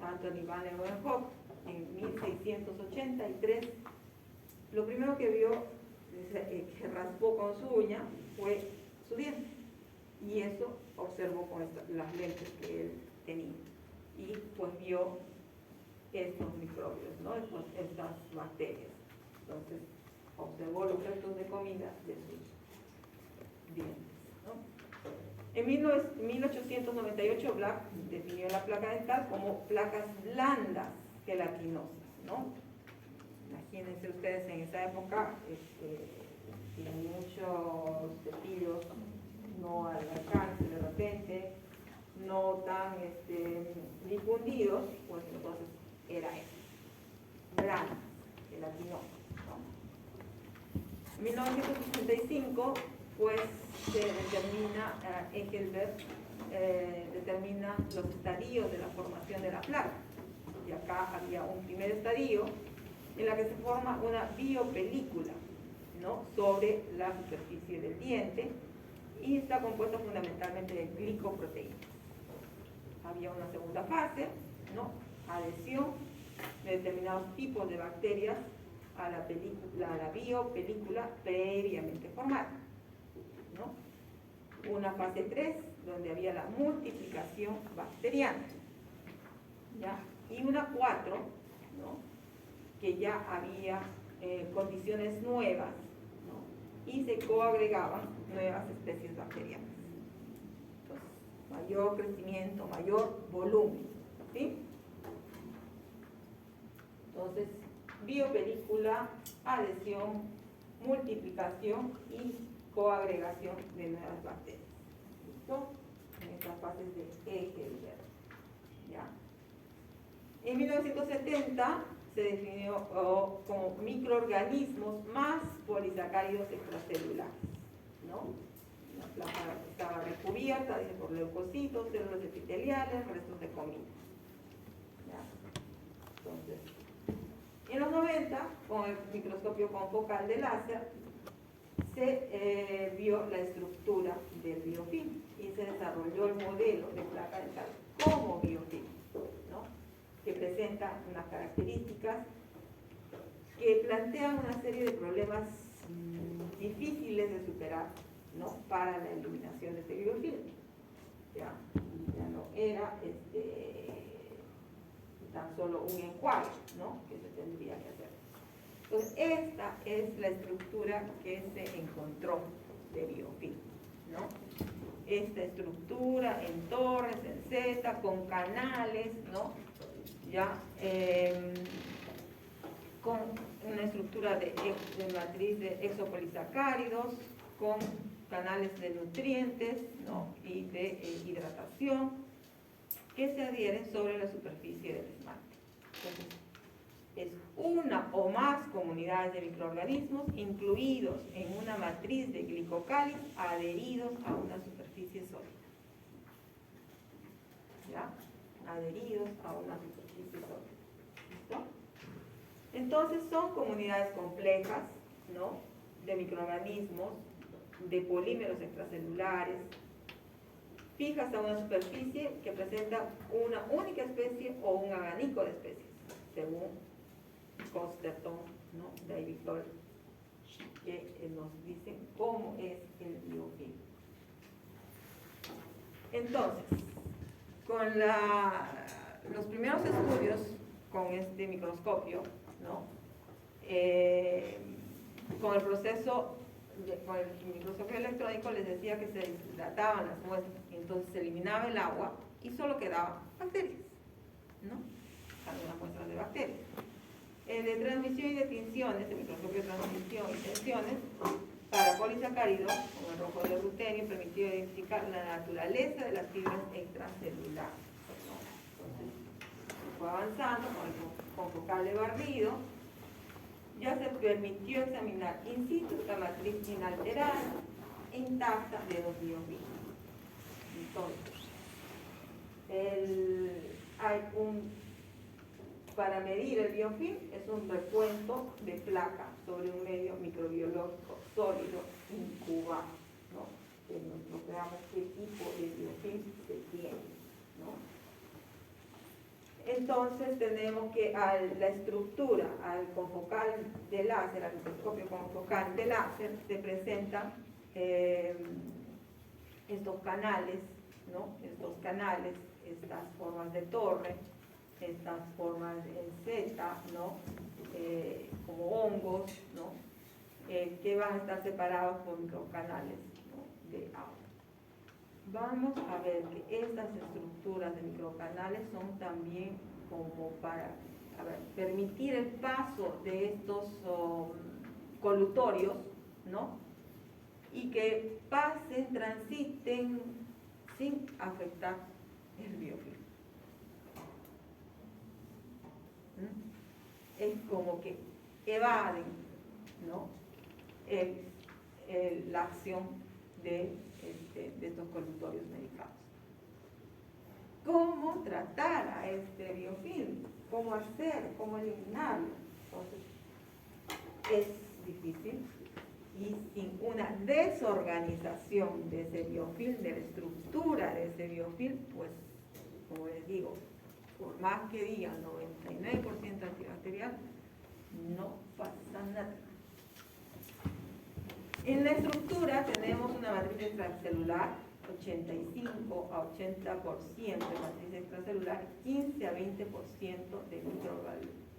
[SPEAKER 1] Anthony van Leeuwenhoek, en 1683, lo primero que vio, que raspó con su uña, fue su diente. Y eso observó con las lentes que él tenía. Y pues vio estos microbios, ¿no? Estas bacterias. Entonces, observó los restos de comida de sus dientes, ¿no? En 1898, Black definió la placa dental como placas blandas gelatinosas, ¿no? Imagínense ustedes en esa época, sin muchos cepillos, no al alcance de repente, no tan difundidos, pues entonces era eso, blandas, gelatinosas, ¿no? En 1965, pues se determina, Engelberg determina los estadios de la formación de la placa. Y acá había un primer estadio en la que se forma una biopelícula, ¿no? Sobre la superficie del diente y está compuesta fundamentalmente de glicoproteínas. Había una segunda fase, ¿no? Adhesión de determinados tipos de bacterias a la biopelícula previamente formada, ¿no? Una fase 3, donde había la multiplicación bacteriana, ¿ya? Y una 4, ¿no? Que ya había condiciones nuevas, ¿no? y se coagregaban nuevas especies bacterianas. Entonces, mayor crecimiento, mayor volumen, ¿sí? Entonces, biopelícula, adhesión, multiplicación y coagregación de nuevas bacterias. ¿Listo? En estas fases de Egelberg. ¿Ya? En 1970 se definió como microorganismos más polisacáridos extracelulares, ¿no? La placa estaba recubierta por leucocitos, células epiteliales, restos de comida. ¿Ya? Entonces, en los 90, con el microscopio confocal de láser, se vio la estructura del biofilm y se desarrolló el modelo de placa dental como biofilm, ¿no? Que presenta unas características que plantean una serie de problemas difíciles de superar, ¿no? Para la iluminación de este biofilm. Ya no era tan solo un enjuague, ¿no? Que se tendría que hacer. Entonces, esta es la estructura que se encontró de biofilm, ¿no? Esta estructura en torres, en Z, con canales, ¿no? Ya, con una estructura de matriz de exopolisacáridos, con canales de nutrientes, ¿no? Y de hidratación, que se adhieren sobre la superficie del esmalte. Entonces, es una o más comunidades de microorganismos incluidos en una matriz de glicocáliz adheridos a una superficie sólida. ¿Ya? Adheridos a una superficie sólida. ¿Listo? Entonces son comunidades complejas, ¿no? De microorganismos, de polímeros extracelulares, fijas a una superficie que presenta una única especie o un abanico de especies, según Costerton, ¿no? David Toll, que nos dicen cómo es el biofilm. Entonces, con los primeros estudios con este microscopio, ¿no? Con el proceso, con el microscopio electrónico les decía que se hidrataban las muestras, y entonces se eliminaba el agua y solo quedaban bacterias, ¿no? Algunas muestras de bacterias. De transmisión y de tinciones, el microscopio de transmisión y tensiones para polisacáridos, como el rojo de rutenio, permitió identificar la naturaleza de las fibras extracelulares, ¿no? Entonces, se fue avanzando con focal de barrido, ya se permitió examinar in situ la matriz inalterada e intacta de los biofilms. Entonces, para medir el biofilm es un recuento de placa sobre un medio microbiológico sólido incubado, ¿no? Que nosotros veamos qué tipo de biofilm se tiene, ¿no? Entonces tenemos que la estructura, al confocal de láser, al microscopio confocal de láser, se presentan estos canales, ¿no? Estos canales, estas formas de torre, estas formas en Z, ¿no? Como hongos, ¿no? Que van a estar separados por microcanales, ¿no? De agua. Vamos a ver que estas estructuras de microcanales son también como para permitir el paso de estos colutorios, ¿no? Y que pasen, transiten sin afectar el biofilm. Es como que evaden, ¿no? La acción de estos colutorios medicados. ¿Cómo tratar a este biofilm? ¿Cómo hacer? ¿Cómo eliminarlo? Entonces, es difícil y sin una desorganización de ese biofilm, de la estructura de ese biofilm, pues, como les digo, por más que digan 99% antibacterial, no pasa nada. En la estructura tenemos una matriz extracelular, 85 a 80% de matriz extracelular, 15 a 20%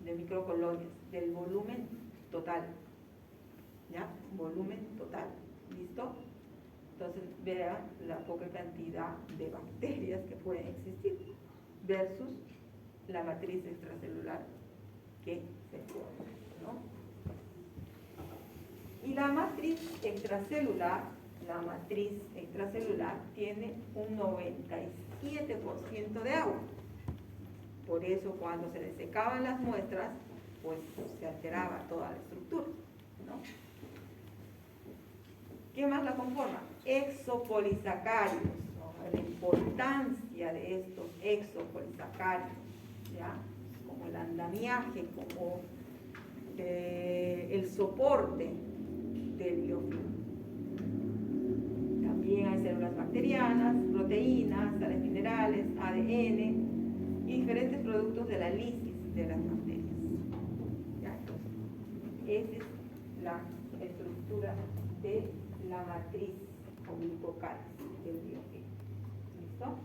[SPEAKER 1] de microcolonias, del volumen total. ¿ya? Volumen total, ¿listo? Entonces vean la poca cantidad de bacterias que pueden existir versus la matriz extracelular que se forma, ¿no? Y la matriz extracelular tiene un 97% de agua. Por eso cuando se desecaban las muestras, pues se alteraba toda la estructura, ¿no? ¿Qué más la conforma? Exopolisacáridos, ¿no? La importancia de estos exopolisacáridos, ¿ya? Como el andamiaje, como el soporte del biofilm. También hay células bacterianas, proteínas, sales minerales, ADN y diferentes productos de la lisis de las bacterias. ¿Ya? Entonces, esa es la estructura de la matriz o glucocálisis del biofilm. ¿Listo?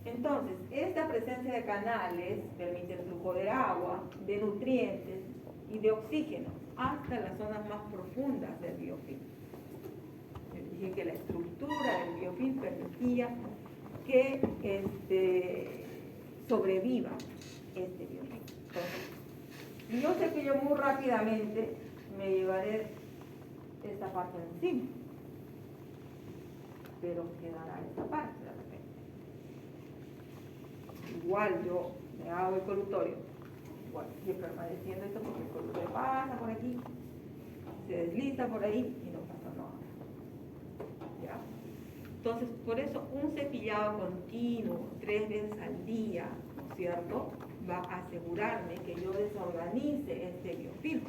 [SPEAKER 1] Entonces, esta presencia de canales permite el flujo de agua, de nutrientes y de oxígeno hasta las zonas más profundas del biofilm. Les dije que la estructura del biofilm permitía que sobreviva este biofilm. Y yo sé que yo muy rápidamente me llevaré esta parte encima, pero quedará esta parte de repente. Igual yo me hago el colutorio, igual sigue permaneciendo esto porque el colutorio pasa por aquí, se desliza por ahí y no pasa nada. ¿Ya? Entonces, por eso un cepillado continuo 3 veces al día, ¿no es cierto?, va a asegurarme que yo desorganice este biofilm.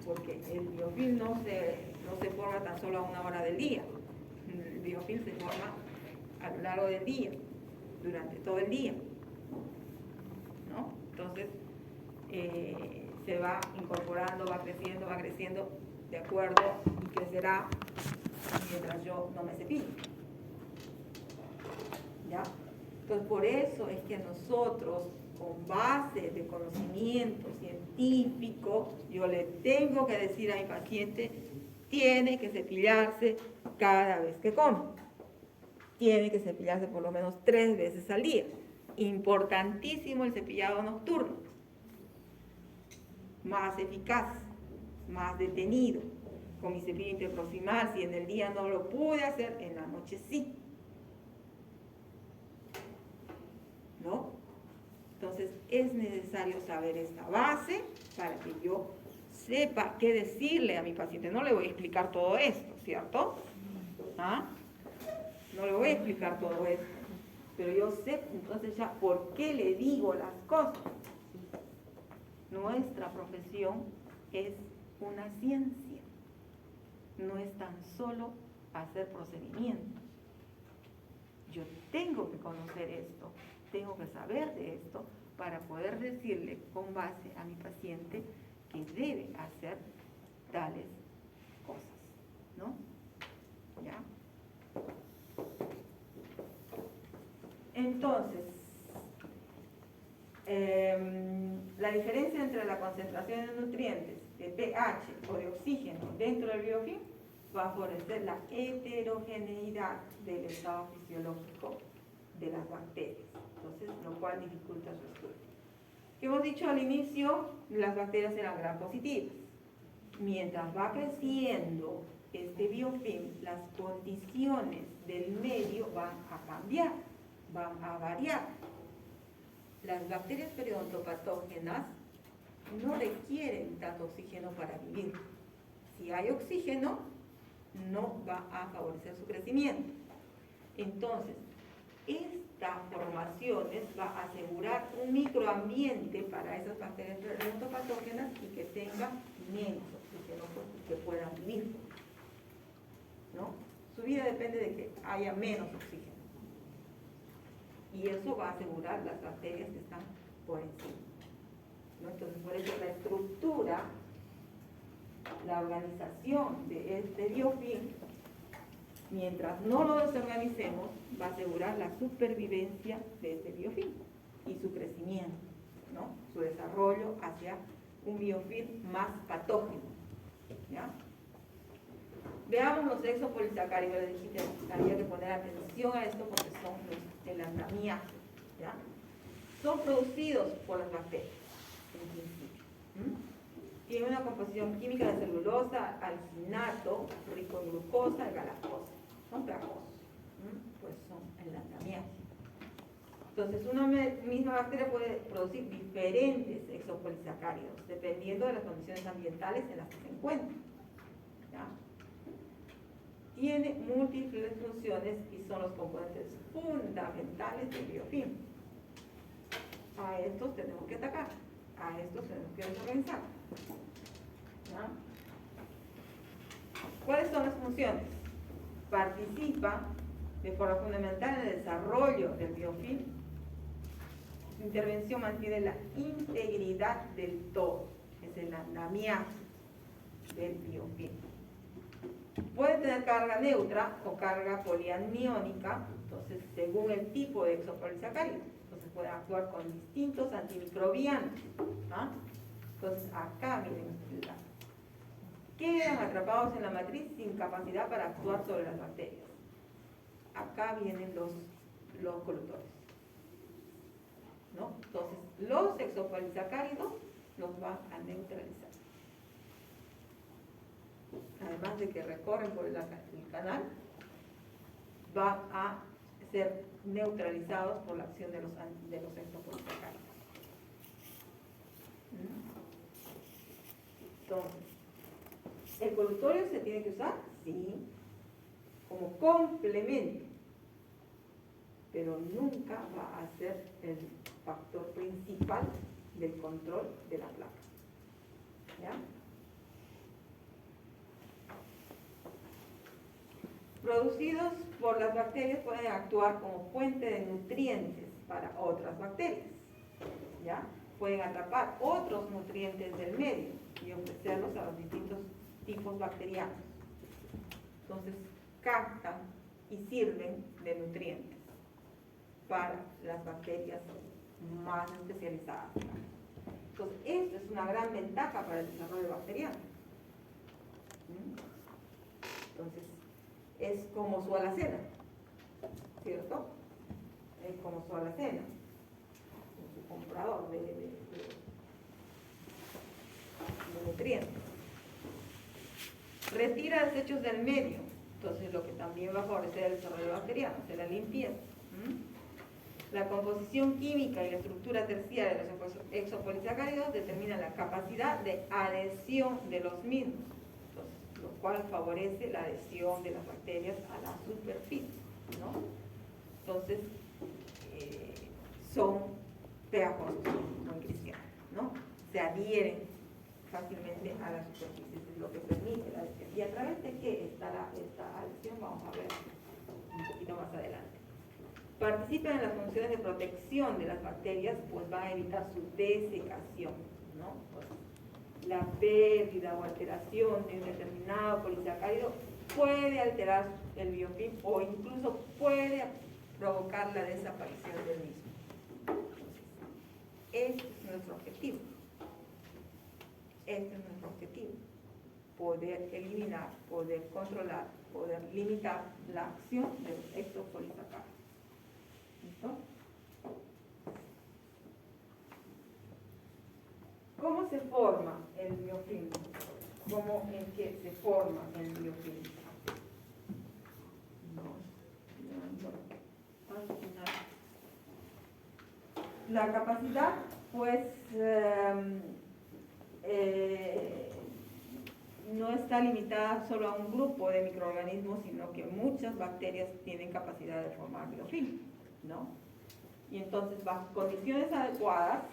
[SPEAKER 1] Porque el biofilm no se forma tan solo a 1 hora del día. El biofilm se forma a lo largo del día, durante todo el día, ¿no? Entonces, se va incorporando, va creciendo de acuerdo y crecerá mientras yo no me cepillo. ¿Ya? Entonces, por eso es que nosotros, con base de conocimiento científico, yo le tengo que decir a mi paciente, tiene que cepillarse cada vez que come. Tiene que cepillarse por lo menos 3 veces al día. Importantísimo el cepillado nocturno. Más eficaz, más detenido. Con mi cepillo interproximal, si en el día no lo pude hacer, en la noche sí. ¿No? Entonces es necesario saber esta base para que yo sepa qué decirle a mi paciente. No le voy a explicar todo esto, ¿cierto? ¿Ah? No le voy a explicar todo esto, pero yo sé entonces ya por qué le digo las cosas. Nuestra profesión es una ciencia, no es tan solo hacer procedimientos. Yo tengo que conocer esto, tengo que saber de esto para poder decirle con base a mi paciente que debe hacer tales cosas, ¿no? ¿Ya? Entonces, la diferencia entre la concentración de nutrientes, de pH o de oxígeno dentro del biofilm va a favorecer la heterogeneidad del estado fisiológico de las bacterias, entonces, lo cual dificulta su estudio. Que hemos dicho al inicio, las bacterias eran gram positivas. Mientras va creciendo este biofilm, las condiciones del medio van a cambiar, van a variar. Las bacterias periodontopatógenas no requieren tanto oxígeno para vivir. Si hay oxígeno, no va a favorecer su crecimiento. Entonces, esta formación va a asegurar un microambiente para esas bacterias periodontopatógenas y que tengan menos oxígeno que puedan vivir, ¿no? Su vida depende de que haya menos oxígeno. Y eso va a asegurar las bacterias que están por encima, ¿no? Entonces, por eso la estructura, la organización de este biofilm, mientras no lo desorganicemos, va a asegurar la supervivencia de este biofilm y su crecimiento, ¿no? Su desarrollo hacia un biofilm más patógeno. ¿Ya? Veamos los exopolisacáridos. Les dije que había que poner atención a esto porque son los elandamiajes. ¿Ya? Son producidos por las bacterias, en principio. Tiene una composición química de celulosa, alginato, rico en glucosa y galacosa. Son pegajosos, pues son elandamiajes. Entonces, una misma bacteria puede producir diferentes exopolisacáridos dependiendo de las condiciones ambientales en las que se encuentren. ¿Ya? Tiene múltiples funciones y son los componentes fundamentales del biofilm. A estos tenemos que atacar, a estos tenemos que desorganizar. ¿Ya? ¿Cuáles son las funciones? Participa de forma fundamental en el desarrollo del biofilm. Su intervención mantiene la integridad del todo, es el andamiaje del biofilm. Puede tener carga neutra o carga polianiónica, entonces según el tipo de exopolisacárido. Entonces pueden actuar con distintos antimicrobianos. ¿Ah? Entonces acá miren, quedan atrapados en la matriz sin capacidad para actuar sobre las bacterias. Acá vienen los colutores. ¿No? Entonces los exopolisacáridos los van a neutralizar. Además de que recorren por el canal, van a ser neutralizados por la acción de los exopolisacáridos. Entonces, ¿el colutorio se tiene que usar? Sí, como complemento, pero nunca va a ser el factor principal del control de la placa. ¿Ya? Producidos por las bacterias pueden actuar como fuente de nutrientes para otras bacterias. ¿Ya? Pueden atrapar otros nutrientes del medio y ofrecerlos a los distintos tipos bacterianos. Entonces, captan y sirven de nutrientes para las bacterias más especializadas. Entonces, esto es una gran ventaja para el desarrollo bacteriano. Entonces, es como su alacena, ¿cierto? Es como su alacena, su comprador de nutrientes. Retira desechos del medio, entonces lo que también va a favorecer el desarrollo bacteriano, es la limpieza. La composición química y la estructura terciaria de los exopolisacáridos determinan la capacidad de adhesión de los mismos, entonces, lo cual favorece la adhesión de las bacterias a la superficie, ¿no? Entonces, son pegajosos, muy cristianos, ¿no? Se adhieren fácilmente a las superficies, es lo que permite la adhesión. ¿Y a través de qué está esta adhesión? Vamos a ver un poquito más adelante. Participan en las funciones de protección de las bacterias, pues van a evitar su desecación, ¿no? Pues, la pérdida o alteración de un determinado polisacárido puede alterar el biofilm o incluso puede provocar la desaparición del mismo. Entonces, este es nuestro objetivo. Este es nuestro objetivo. Poder eliminar, poder controlar, poder limitar la acción de los exopolisacáridos. ¿Listo? ¿Cómo se forma el biofilm? ¿Cómo es que se forma el biofilm? La capacidad, pues, no está limitada solo a un grupo de microorganismos, sino que muchas bacterias tienen capacidad de formar biofilm, ¿no? Y entonces, bajo condiciones adecuadas,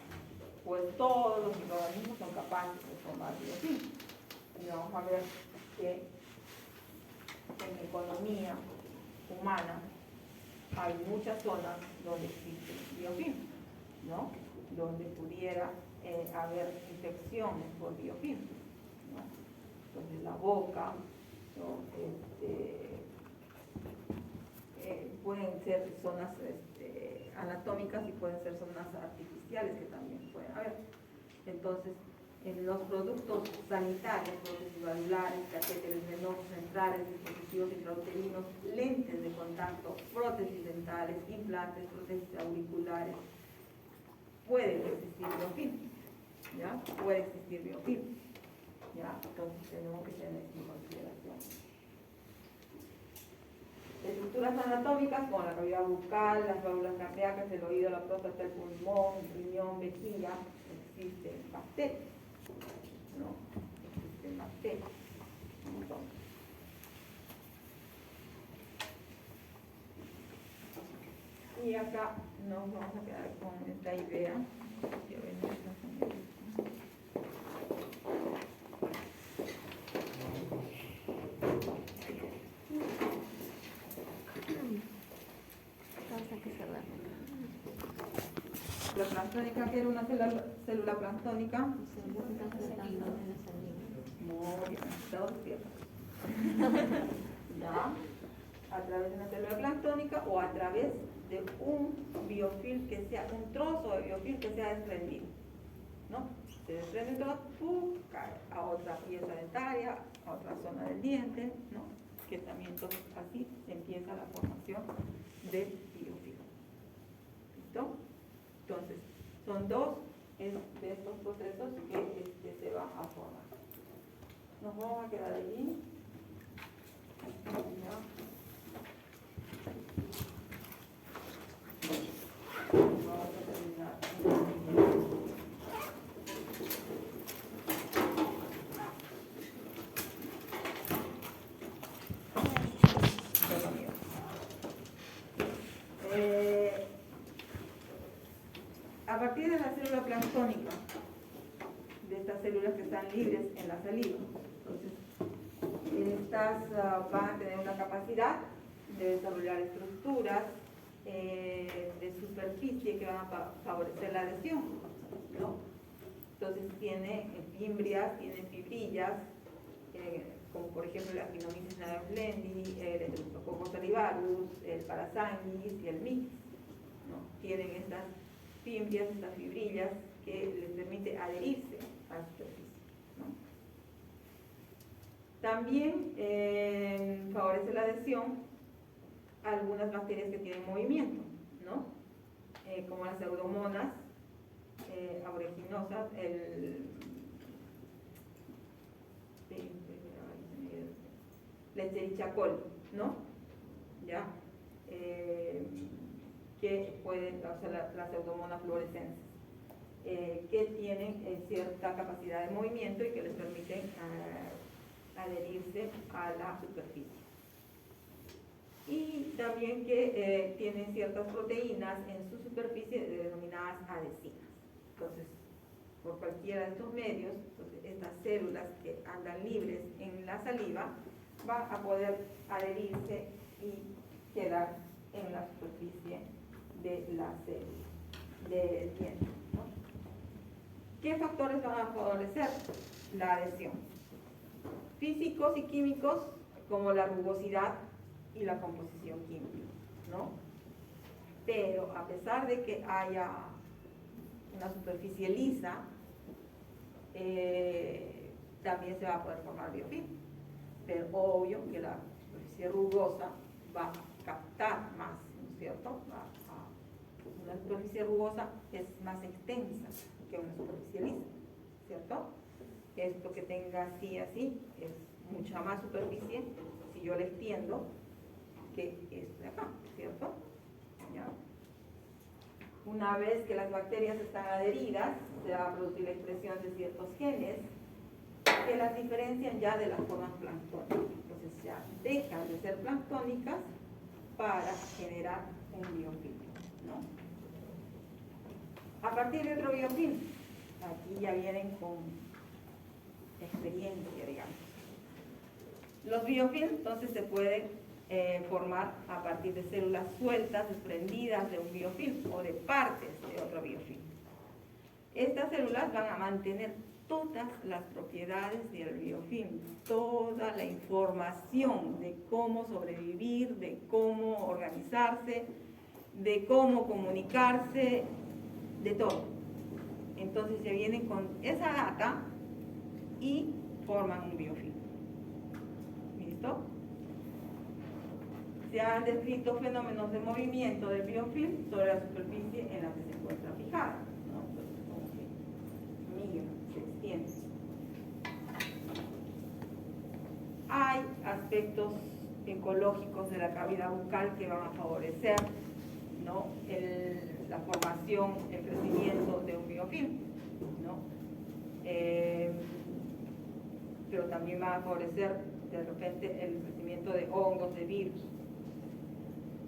[SPEAKER 1] pues todos los microorganismos son capaces de formar biofilm. Y vamos a ver que en economía humana hay muchas zonas donde existe biofilm, ¿no? Donde pudiera haber infecciones por biofilm, ¿no? Entonces la boca, ¿no? Pueden ser zonas anatómicas y pueden ser zonas artificiales que también pueden haber. Entonces, en los productos sanitarios, prótesis valvulares, catéteres venosos centrales, dispositivos intrauterinos, lentes de contacto, prótesis dentales, implantes, prótesis auriculares, puede existir biofilm, ¿ya? Puede existir biofilm, ¿ya? Entonces tenemos que tener en consideración. Estructuras anatómicas como la cavidad bucal, las válvulas cardíacas, el oído, la próstata, el pulmón, el riñón, vejiga, existen bacterias, ¿no? Existen bacterias. Entonces, y acá nos vamos a quedar con esta idea. Que venimos a hacer. La planctónica, que era una célula planctónica. Muy bien, todos ciertos. ¿Ya? A través de una célula planctónica o a través de un biofilm que sea, un trozo de biofilm que sea desprendido, ¿no? Se desprende todo, cae a otra pieza dentaria, a otra zona del diente, ¿no? Que también entonces así empieza la formación de biofilm. ¿Listo? Entonces, son dos de estos procesos que se van a formar. Nos vamos a quedar allí. ¿Ya? Vamos a terminar. A partir de la célula planctónica, de estas células que están libres en la saliva, entonces estas van a tener una capacidad de desarrollar estructuras de superficie que van a favorecer la adhesión, ¿no? Entonces tiene fimbrias, tiene fibrillas, como por ejemplo la Actinomyces naeuflendi, el Streptococcus salivarus, el Parasanguis y el Mitis, ¿no? Tienen estas fimbrias, estas fibrillas que les permite adherirse a la superficie, ¿no? También favorece la adhesión a algunas bacterias que tienen movimiento, ¿no? Como las pseudomonas aeruginosa, la Escherichia coli, ¿no? ¿Ya? Que pueden, o sea, las pseudomonas fluorescentes, que tienen cierta capacidad de movimiento y que les permiten adherirse a la superficie. Y también que tienen ciertas proteínas en su superficie denominadas adhesivas. Entonces, por cualquiera de estos medios, entonces, estas células que andan libres en la saliva van a poder adherirse y quedar en la superficie de la célula, del diente, ¿no? ¿Qué factores van a favorecer la adhesión? Físicos y químicos, como la rugosidad y la composición química, ¿no? Pero a pesar de que haya una superficie lisa, también se va a poder formar biofilm, pero obvio que la superficie rugosa va a captar más, ¿no es cierto? Una superficie rugosa es más extensa que una superficie lisa, ¿cierto? Esto que tenga así es mucha más superficie si yo le extiendo que esto de acá, ¿cierto? ¿Ya? Una vez que las bacterias están adheridas, se va a producir la expresión de ciertos genes que las diferencian ya de las formas planctónicas. Entonces ya dejan de ser planctónicas para generar un biofilm, ¿no? A partir de otro biofilm, aquí ya vienen con experiencia, digamos. Los biofilms entonces se pueden formar a partir de células sueltas, desprendidas de un biofilm o de partes de otro biofilm. Estas células van a mantener todas las propiedades del biofilm, toda la información de cómo sobrevivir, de cómo organizarse, de cómo comunicarse, de todo. Entonces se vienen con esa data y forman un biofilm. ¿Listo? Se han descrito fenómenos de movimiento del biofilm sobre la superficie en la que se encuentra fijada, ¿no? Entonces, como que migra, se extiende. Hay aspectos ecológicos de la cavidad bucal que van a favorecer, ¿no? La formación, el crecimiento de un biofilm, ¿no? Pero también va a favorecer de repente el crecimiento de hongos, de virus.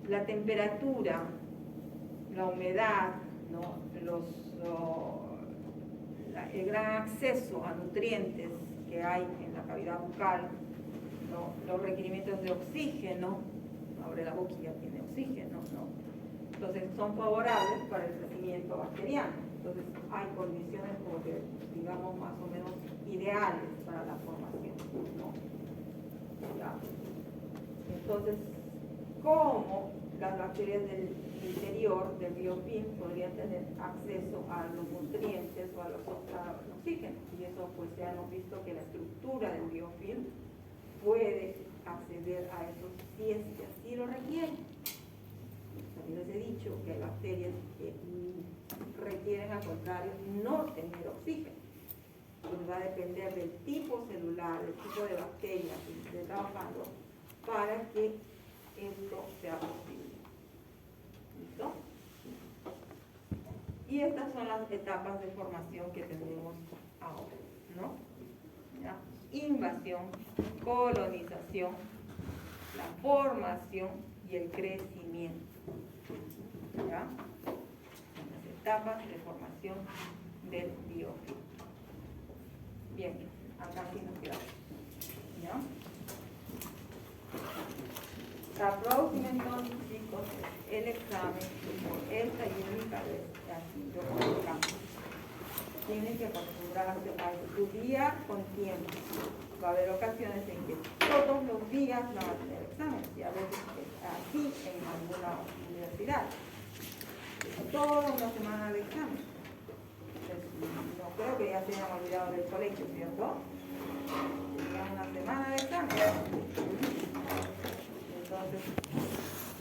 [SPEAKER 1] La temperatura, la humedad, ¿no? El gran acceso a nutrientes que hay en la cavidad bucal, ¿no? Los requerimientos de oxígeno, abre la boca y ya tiene oxígeno, ¿no? Entonces son favorables para el crecimiento bacteriano. Entonces hay condiciones como que, digamos, más o menos ideales para la formación, ¿no? ¿Ya? Entonces, ¿cómo las bacterias del interior del biofilm podrían tener acceso a los nutrientes o al oxígeno? Y eso pues ya hemos visto que la estructura del biofilm puede acceder a eso si es que así lo requieren. También les he dicho que hay bacterias que requieren, al contrario, no tener oxígeno. Entonces va a depender del tipo celular, del tipo de bacteria que esté trabajando para que esto sea posible. ¿Listo? Y estas son las etapas de formación que tenemos ahora, ¿no? ¿Ya? Invasión, colonización, la formación y el crecimiento. ¿Ya? Son las etapas de formación del biofilm. Bien, acá sí nos quedamos. ¿Ya? La próxima entonces, chicos, es el examen por esta y única vez, así lo colocamos. Tienen que acostumbrarse a estudiar con tiempo. Va a haber ocasiones en que todos los días van a tener exámenes, y a veces es así en alguna universidad. Toda una semana de exámenes. No creo que ya se hayan olvidado del colegio, ¿cierto? Tenían una semana de exámenes. Entonces,